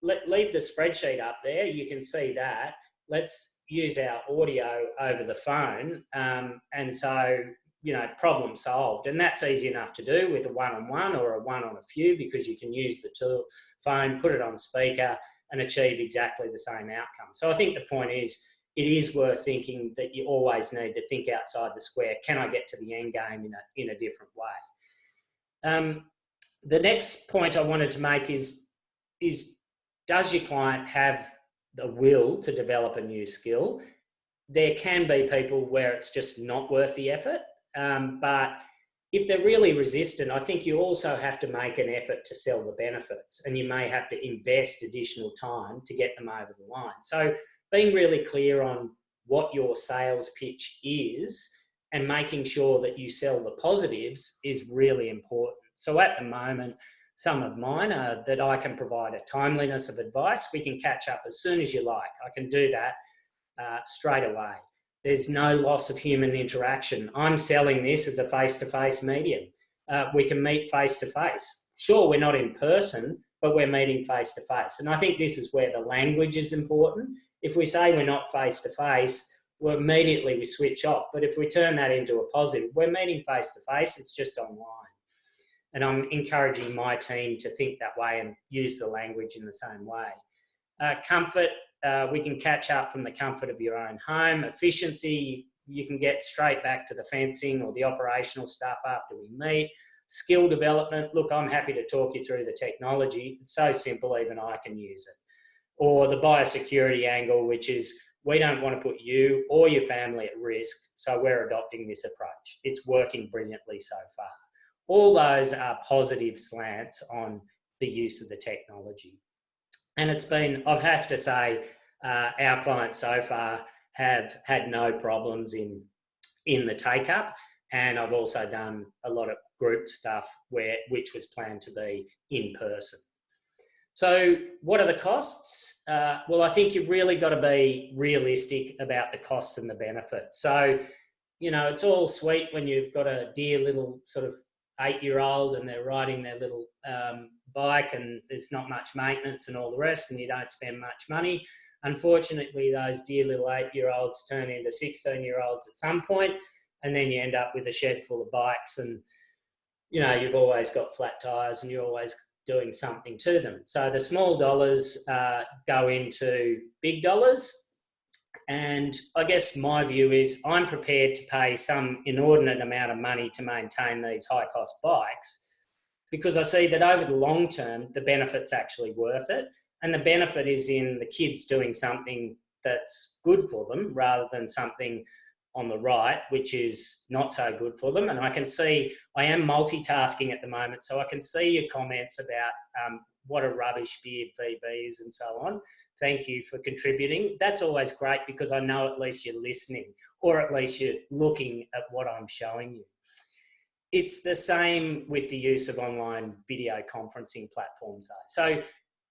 leave the spreadsheet up there. You can see that. Let's use our audio over the phone. And so, you know, problem solved. And that's easy enough to do with a one-on-one or a one-on-a-few, because you can use the tool, phone, put it on speaker and achieve exactly the same outcome. So I think the point is, it is worth thinking that you always need to think outside the square. Can I get to the end game in a different way? The next point I wanted to make is does your client have the will to develop a new skill? There can be people where it's just not worth the effort. But if they're really resistant, I think you also have to make an effort to sell the benefits, and you may have to invest additional time to get them over the line. So being really clear on what your sales pitch is and making sure that you sell the positives is really important. So at the moment, some of mine are that I can provide a timeliness of advice. We can catch up as soon as you like. I can do that straight away. There's no loss of human interaction. I'm selling this as a face-to-face medium. We can meet face-to-face. Sure, we're not in person, but we're meeting face-to-face. And I think this is where the language is important. If we say we're not face-to-face, well, immediately we switch off. But if we turn that into a positive, we're meeting face-to-face, it's just online. And I'm encouraging my team to think that way and use the language in the same way. Comfort, we can catch up from the comfort of your own home. Efficiency, you can get straight back to the fencing or the operational stuff after we meet. Skill development, look, I'm happy to talk you through the technology. It's so simple, even I can use it. Or the biosecurity angle, which is we don't want to put you or your family at risk, so we're adopting this approach. It's working brilliantly so far. All those are positive slants on the use of the technology. And it's been, I have to say, our clients so far have had no problems in the take-up. And I've also done a lot of group stuff which was planned to be in person. So what are the costs? Well, I think you've really got to be realistic about the costs and the benefits. So, you know, it's all sweet when you've got a dear little sort of 8-year-old and they're riding their little bike and there's not much maintenance and all the rest, and you don't spend much money. Unfortunately, those dear little 8-year-olds turn into 16-year-olds at some point, and then you end up with a shed full of bikes, and you know, you've always got flat tires and you're always doing something to them. So the small dollars go into big dollars. And I guess my view is I'm prepared to pay some inordinate amount of money to maintain these high cost bikes, because I see that over the long term, the benefit's actually worth it. And the benefit is in the kids doing something that's good for them rather than something on the right, which is not so good for them. And I can see, I am multitasking at the moment, so I can see your comments about what a rubbish beard VB is and so on. Thank you for contributing. That's always great, because I know at least you're listening, or at least you're looking at what I'm showing you. It's the same with the use of online video conferencing platforms though. So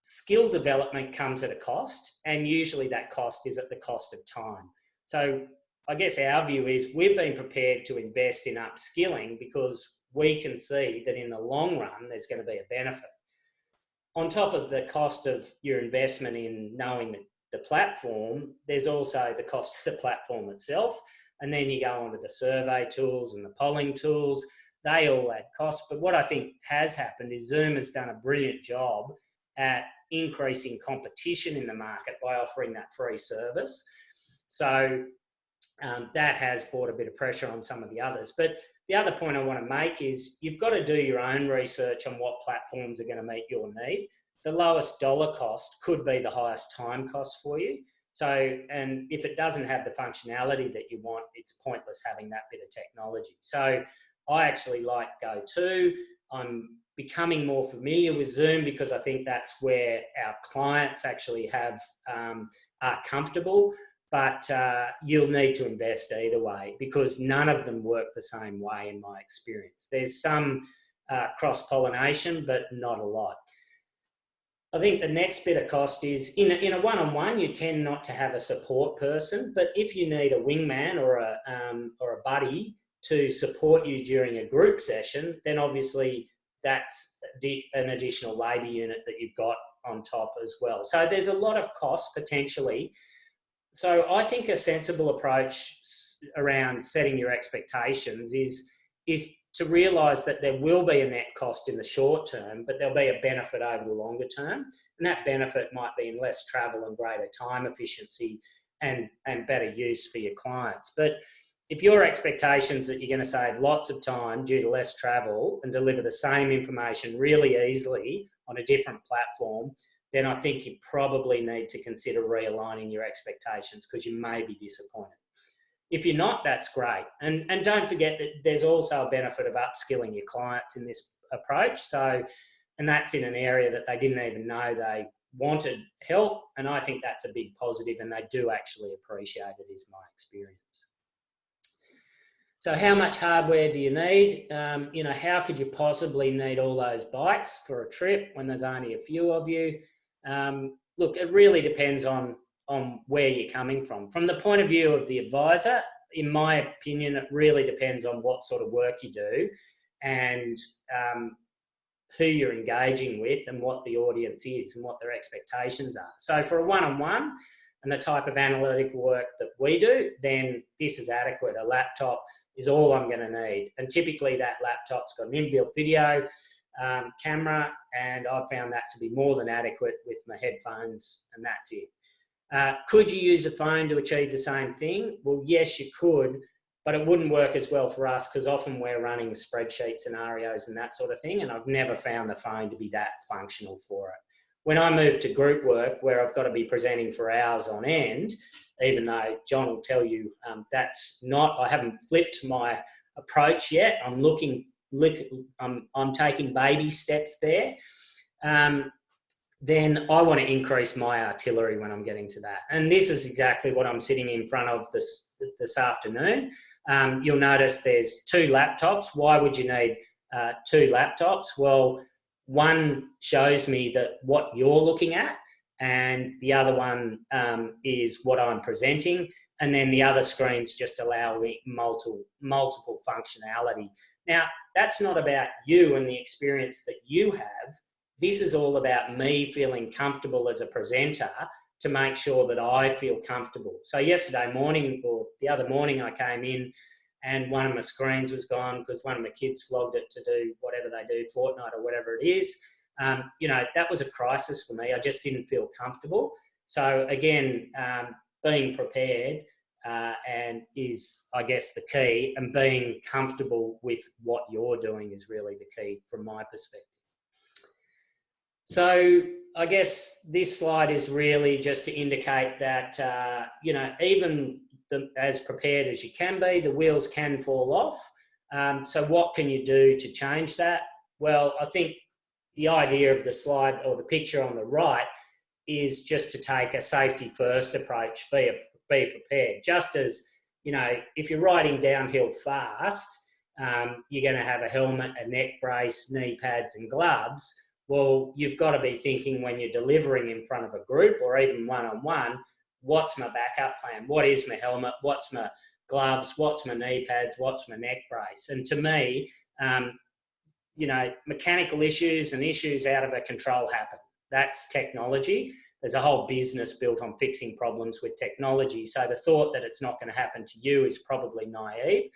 skill development comes at a cost, and usually that cost is at the cost of time. So I guess our view is we've been prepared to invest in upskilling because we can see that in the long run, there's going to be a benefit. on top of the cost of your investment in knowing the platform, there's also the cost of the platform itself. And then you go on to the survey tools and the polling tools. They all add cost. But what I think has happened is Zoom has done a brilliant job at increasing competition in the market by offering that free service. So that has brought a bit of pressure on some of the others. But the other point I want to make is you've got to do your own research on what platforms are going to meet your need. The lowest dollar cost could be the highest time cost for you. So, and if it doesn't have the functionality that you want, it's pointless having that bit of technology. So I actually like Go2. I'm becoming more familiar with Zoom because I think that's where our clients actually are comfortable. But you'll need to invest either way because none of them work the same way in my experience. There's some cross-pollination, but not a lot. I think the next bit of cost is in a one-on-one, you tend not to have a support person, but if you need a wingman or a buddy to support you during a group session, then obviously that's an additional labour unit that you've got on top as well. So there's a lot of cost potentially. So I think a sensible approach around setting your expectations is to realise that there will be a net cost in the short term, but there'll be a benefit over the longer term. And that benefit might be in less travel and greater time efficiency and better use for your clients. But if your expectations that you're going to save lots of time due to less travel and deliver the same information really easily on a different platform, then I think you probably need to consider realigning your expectations because you may be disappointed. If you're not, that's great. And don't forget that there's also a benefit of upskilling your clients in this approach. So, and that's in an area that they didn't even know they wanted help. And I think that's a big positive and they do actually appreciate it, is my experience. So how much hardware do you need? How could you possibly need all those bikes for a trip when there's only a few of you? Look, it really depends on where you're coming from. From the point of view of the advisor, in my opinion, it really depends on what sort of work you do and who you're engaging with and what the audience is and what their expectations are. So for a one-on-one and the type of analytical work that we do, then this is adequate. A laptop is all I'm going to need. And typically that laptop's got an inbuilt video camera, and I've found that to be more than adequate with my headphones, and that's it. Could you use a phone to achieve the same thing? Well, yes, you could, but it wouldn't work as well for us because often we're running spreadsheet scenarios and that sort of thing, and I've never found the phone to be that functional for it. When I move to group work where I've got to be presenting for hours on end, even though John will tell you I haven't flipped my approach yet. I'm taking baby steps there. Then I want to increase my artillery when I'm getting to that. And this is exactly what I'm sitting in front of this afternoon. You'll notice there's 2 laptops. Why would you need 2 laptops? Well, one shows me that what you're looking at, and the other one is what I'm presenting. And then the other screens just allow me multiple functionality. Now, that's not about you and the experience that you have. This is all about me feeling comfortable as a presenter to make sure that I feel comfortable. So yesterday morning or the other morning I came in and one of my screens was gone because one of my kids flogged it to do whatever they do, Fortnite or whatever it is. That was a crisis for me. I just didn't feel comfortable. So again, being prepared and is, I guess, the key, and being comfortable with what you're doing is really the key from my perspective. So I guess this slide is really just to indicate that, even as prepared as you can be, the wheels can fall off. So what can you do to change that? Well, I think the idea of the slide or the picture on the right is just to take a safety first approach, be prepared. Just as, if you're riding downhill fast, you're going to have a helmet, a neck brace, knee pads and gloves. Well, you've got to be thinking when you're delivering in front of a group or even one-on-one, what's my backup plan? What is my helmet? What's my gloves? What's my knee pads? What's my neck brace? And to me, mechanical issues and issues out of a control happen. That's technology. There's a whole business built on fixing problems with technology. So the thought that it's not going to happen to you is probably naive.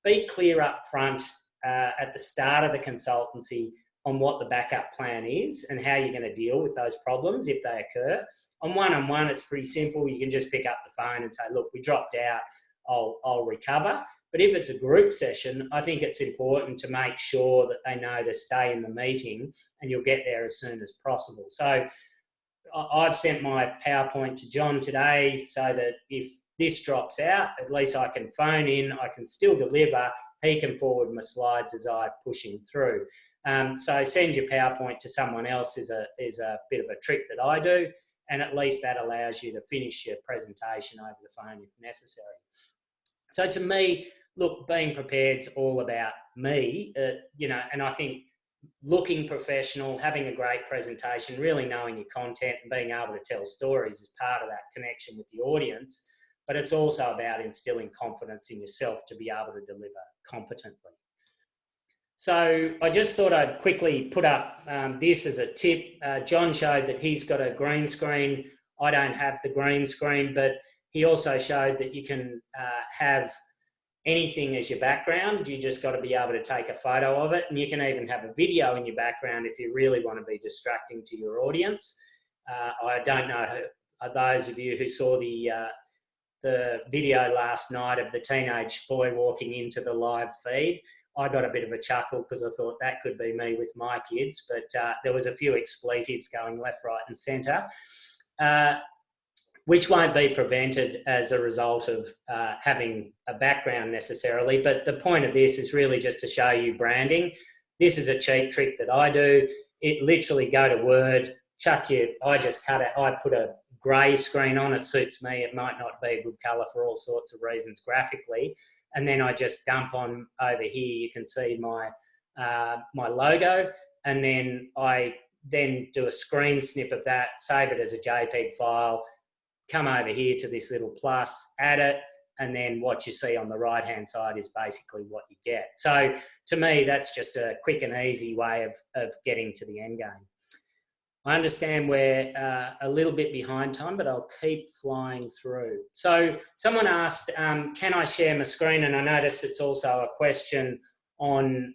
Be clear up front at the start of the consultancy on what the backup plan is and how you're going to deal with those problems if they occur. On one-on-one, it's pretty simple. You can just pick up the phone and say, look, we dropped out, I'll recover. But if it's a group session, I think it's important to make sure that they know to stay in the meeting and you'll get there as soon as possible. So I've sent my PowerPoint to John today so that if this drops out, at least I can phone in, I can still deliver, he can forward my slides as I push him through. So send your PowerPoint to someone else is a bit of a trick that I do, and at least that allows you to finish your presentation over the phone if necessary. So to me, look, being prepared's all about me, and I think looking professional, having a great presentation, really knowing your content and being able to tell stories is part of that connection with the audience, but it's also about instilling confidence in yourself to be able to deliver competently. So I just thought I'd quickly put up this as a tip. John showed that he's got a green screen. I don't have the green screen, but he also showed that you can have anything as your background. You just got to be able to take a photo of it, and you can even have a video in your background if you really want to be distracting to your audience. I don't know those of you who saw the video last night of the teenage boy walking into the live feed. I got a bit of a chuckle because I thought that could be me with my kids, but there was a few expletives going left, right and centre, which won't be prevented as a result of having a background necessarily. But the point of this is really just to show you branding. This is a cheap trick that I do. It literally go to Word, I just cut it, I put a grey screen on, it suits me. It might not be a good colour for all sorts of reasons graphically. And then I just dump on over here, you can see my my logo, and then I do a screen snip of that, save it as a JPEG file, come over here to this little plus, add it, and then what you see on the right-hand side is basically what you get. So to me, that's just a quick and easy way of getting to the end game. I understand we're a little bit behind time, but I'll keep flying through. So someone asked, can I share my screen? And I noticed it's also a question on,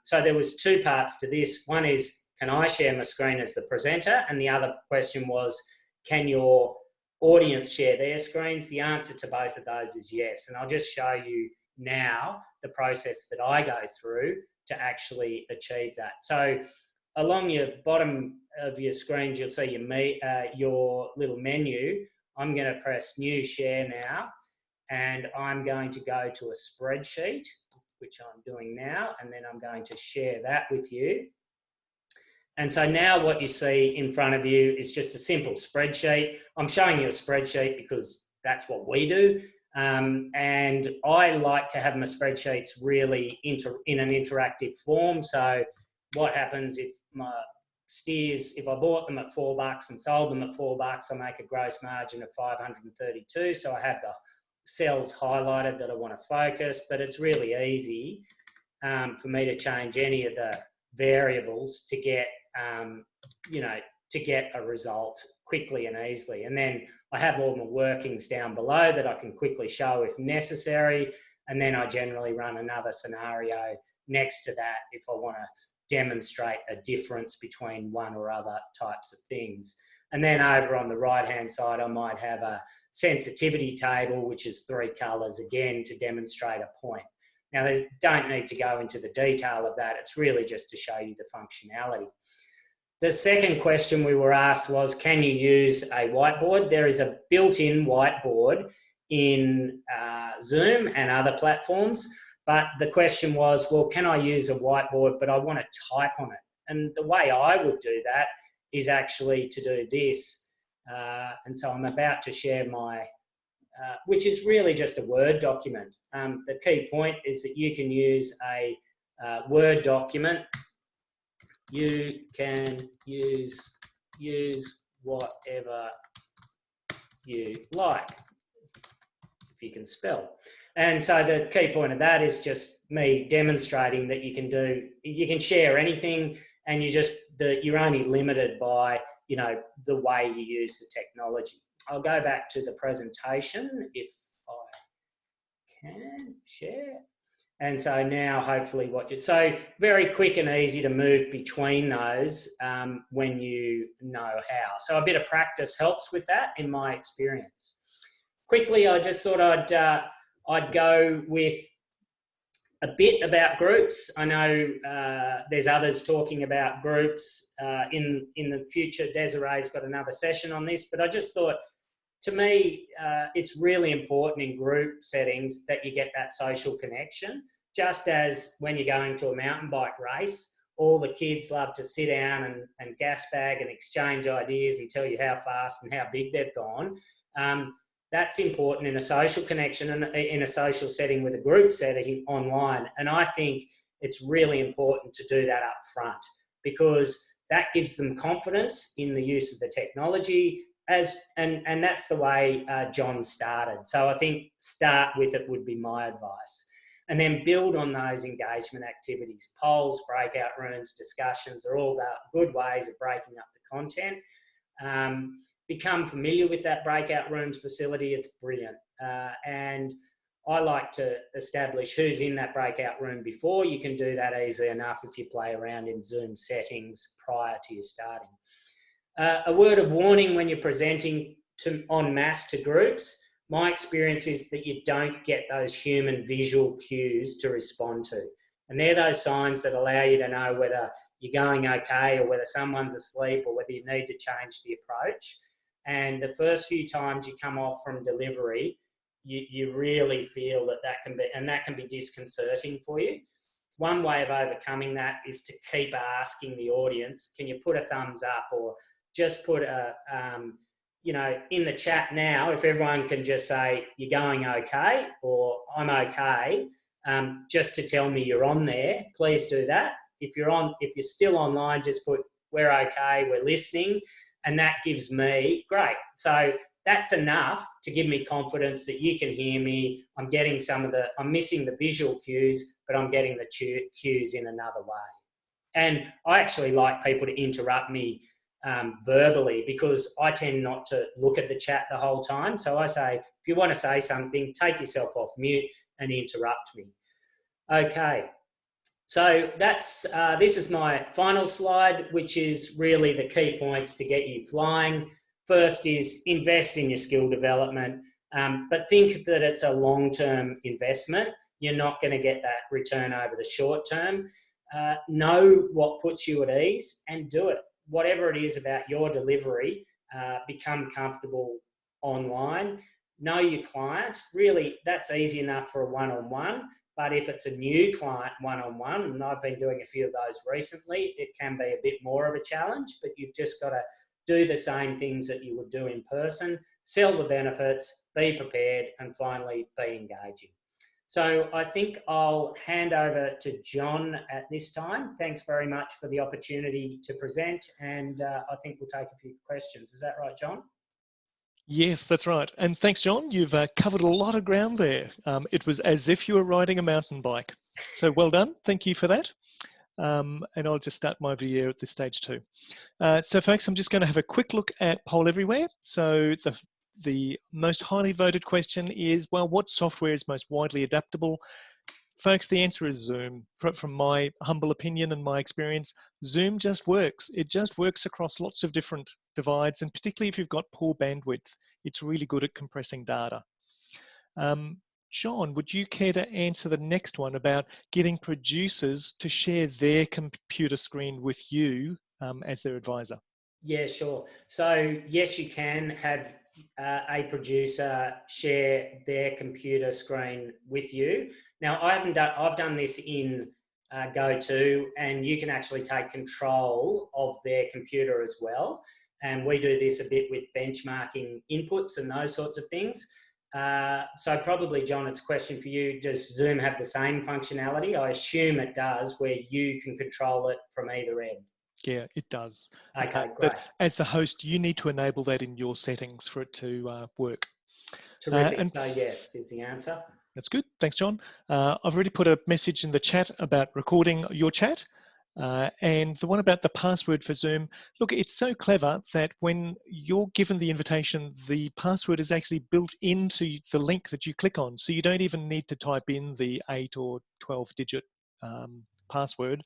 so there was two parts to this. One is, can I share my screen as the presenter? And the other question was, can your audience share their screens? The answer to both of those is yes. And I'll just show you now the process that I go through to actually achieve that. So along your bottom of your screens, you'll see your little menu. I'm going to press New Share now, and I'm going to go to a spreadsheet, which I'm doing now, and then I'm going to share that with you. And so now what you see in front of you is just a simple spreadsheet. I'm showing you a spreadsheet because that's what we do. And I like to have my spreadsheets really in an interactive form. So what happens if my steers, if I bought them at $4 and sold them at $4, I make a gross margin of 532. So I have the cells highlighted that I want to focus, but it's really easy for me to change any of the variables to get, to get a result quickly and easily. And then I have all my workings down below that I can quickly show if necessary. And then I generally run another scenario next to that if I want to demonstrate a difference between one or other types of things. And then over on the right-hand side, I might have a sensitivity table, which is 3 colours, again, to demonstrate a point. Now, they don't need to go into the detail of that. It's really just to show you the functionality. The second question we were asked was, can you use a whiteboard? There is a built-in whiteboard in Zoom and other platforms. But the question was, well, can I use a whiteboard, but I want to type on it? And the way I would do that is actually to do this. And so I'm about to share my, which is really just a Word document. The key point is that you can use a Word document. You can use whatever you like, if you can spell. And so the key point of that is just me demonstrating that you can share anything, and you're only limited by, the way you use the technology. I'll go back to the presentation if I can share. And so now hopefully so very quick and easy to move between those when you know how. So a bit of practice helps with that in my experience. Quickly, I just thought I'd go with a bit about groups. I know there's others talking about groups in the future. Desiree's got another session on this, but I just thought, to me, it's really important in group settings that you get that social connection. Just as when you're going to a mountain bike race, all the kids love to sit down and gas bag and exchange ideas and tell you how fast and how big they've gone. That's important in a social connection and in a social setting with a group setting online. And I think it's really important to do that up front, because that gives them confidence in the use of the technology. And that's the way John started. So I think start with it would be my advice. And then build on those engagement activities. Polls, breakout rooms, discussions are all good ways of breaking up the content. Become familiar with that breakout rooms facility. It's brilliant. And I like to establish who's in that breakout room before. You can do that easily enough if you play around in Zoom settings prior to you starting. A word of warning when you're presenting en masse to groups. My experience is that you don't get those human visual cues to respond to. And they're those signs that allow you to know whether you're going okay or whether someone's asleep or whether you need to change the approach. And the first few times you come off from delivery, you really feel that can be disconcerting for you. One way of overcoming that is to keep asking the audience, can you put a thumbs up, or just put in the chat now, if everyone can just say, you're going okay, or I'm okay, just to tell me you're on there, please do that. If you're still online, just put, we're okay, we're listening. And that gives me, great. So that's enough to give me confidence that you can hear me. I'm missing the visual cues, but I'm getting the cues in another way. And I actually like people to interrupt me verbally, because I tend not to look at the chat the whole time. So I say, if you want to say something, take yourself off mute and interrupt me. Okay. So this is my final slide, which is really the key points to get you flying. First is invest in your skill development, but think that it's a long-term investment. You're not going to get that return over the short term. Know what puts you at ease and do it. Whatever it is about your delivery, become comfortable online. Know your client. Really, that's easy enough for a one-on-one. But if it's a new client one-on-one, and I've been doing a few of those recently, it can be a bit more of a challenge, but you've just got to do the same things that you would do in person, sell the benefits, be prepared, and finally be engaging. So I think I'll hand over to John at this time. Thanks very much for the opportunity to present, and I think we'll take a few questions. Is that right, John? Yes, that's right. And thanks, John. You've covered a lot of ground there. It was as if you were riding a mountain bike. So well done. Thank you for that. And I'll just start my video at this stage too. So folks, I'm just going to have a quick look at Poll Everywhere. So the most highly voted question is, well, what software is most widely adaptable? Folks, the answer is Zoom. From my humble opinion and my experience, Zoom just works. It just works across lots of different divides, and particularly if you've got poor bandwidth, it's really good at compressing data. John, would you care to answer the next one about getting producers to share their computer screen with you as their advisor? Yeah, sure. So yes, you can have a producer share their computer screen with you. Now, I've done this in GoTo, and you can actually take control of their computer as well. And we do this a bit with benchmarking inputs and those sorts of things. So probably, John, it's a question for you. Does Zoom have the same functionality? I assume it does, where you can control it from either end. Yeah, it does. Okay, great. But as the host, you need to enable that in your settings for it to work. Terrific. So yes is the answer. That's good. Thanks, John. I've already put a message in the chat about recording your chat. And the one about the password for Zoom, look, it's so clever that when you're given the invitation, the password is actually built into the link that you click on. So you don't even need to type in the 8 or 12-digit password.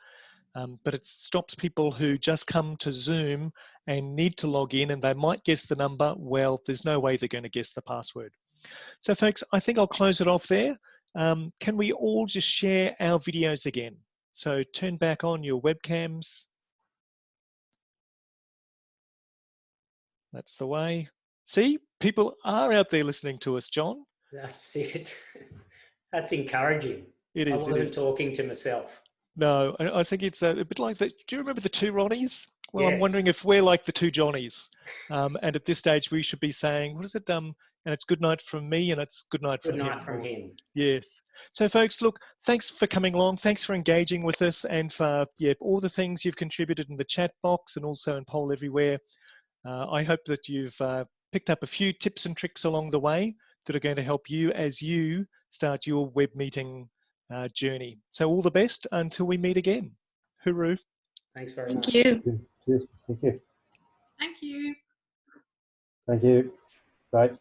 But it stops people who just come to Zoom and need to log in and they might guess the number. Well, there's no way they're going to guess the password. So folks, I think I'll close it off there. Can we all just share our videos again? So turn back on your webcams. That's the way. See, people are out there listening to us, John. That's it. That's encouraging. It is. I wasn't talking to myself. No, I think it's a bit like that. Do you remember the two Ronnies? Well, Yes. I'm wondering if we're like the two Johnnies. And at this stage, we should be saying, what is it? And it's good night from me and it's good night from him. Good night from him. Yes. So folks, look, thanks for coming along. Thanks for engaging with us and for all the things you've contributed in the chat box and also in Poll Everywhere. I hope that you've picked up a few tips and tricks along the way that are going to help you as you start your web meeting journey. So all the best until we meet again. Hooroo. Thanks very much. Thank you. Cheers. Thank you. Thank you. Thank you. Bye.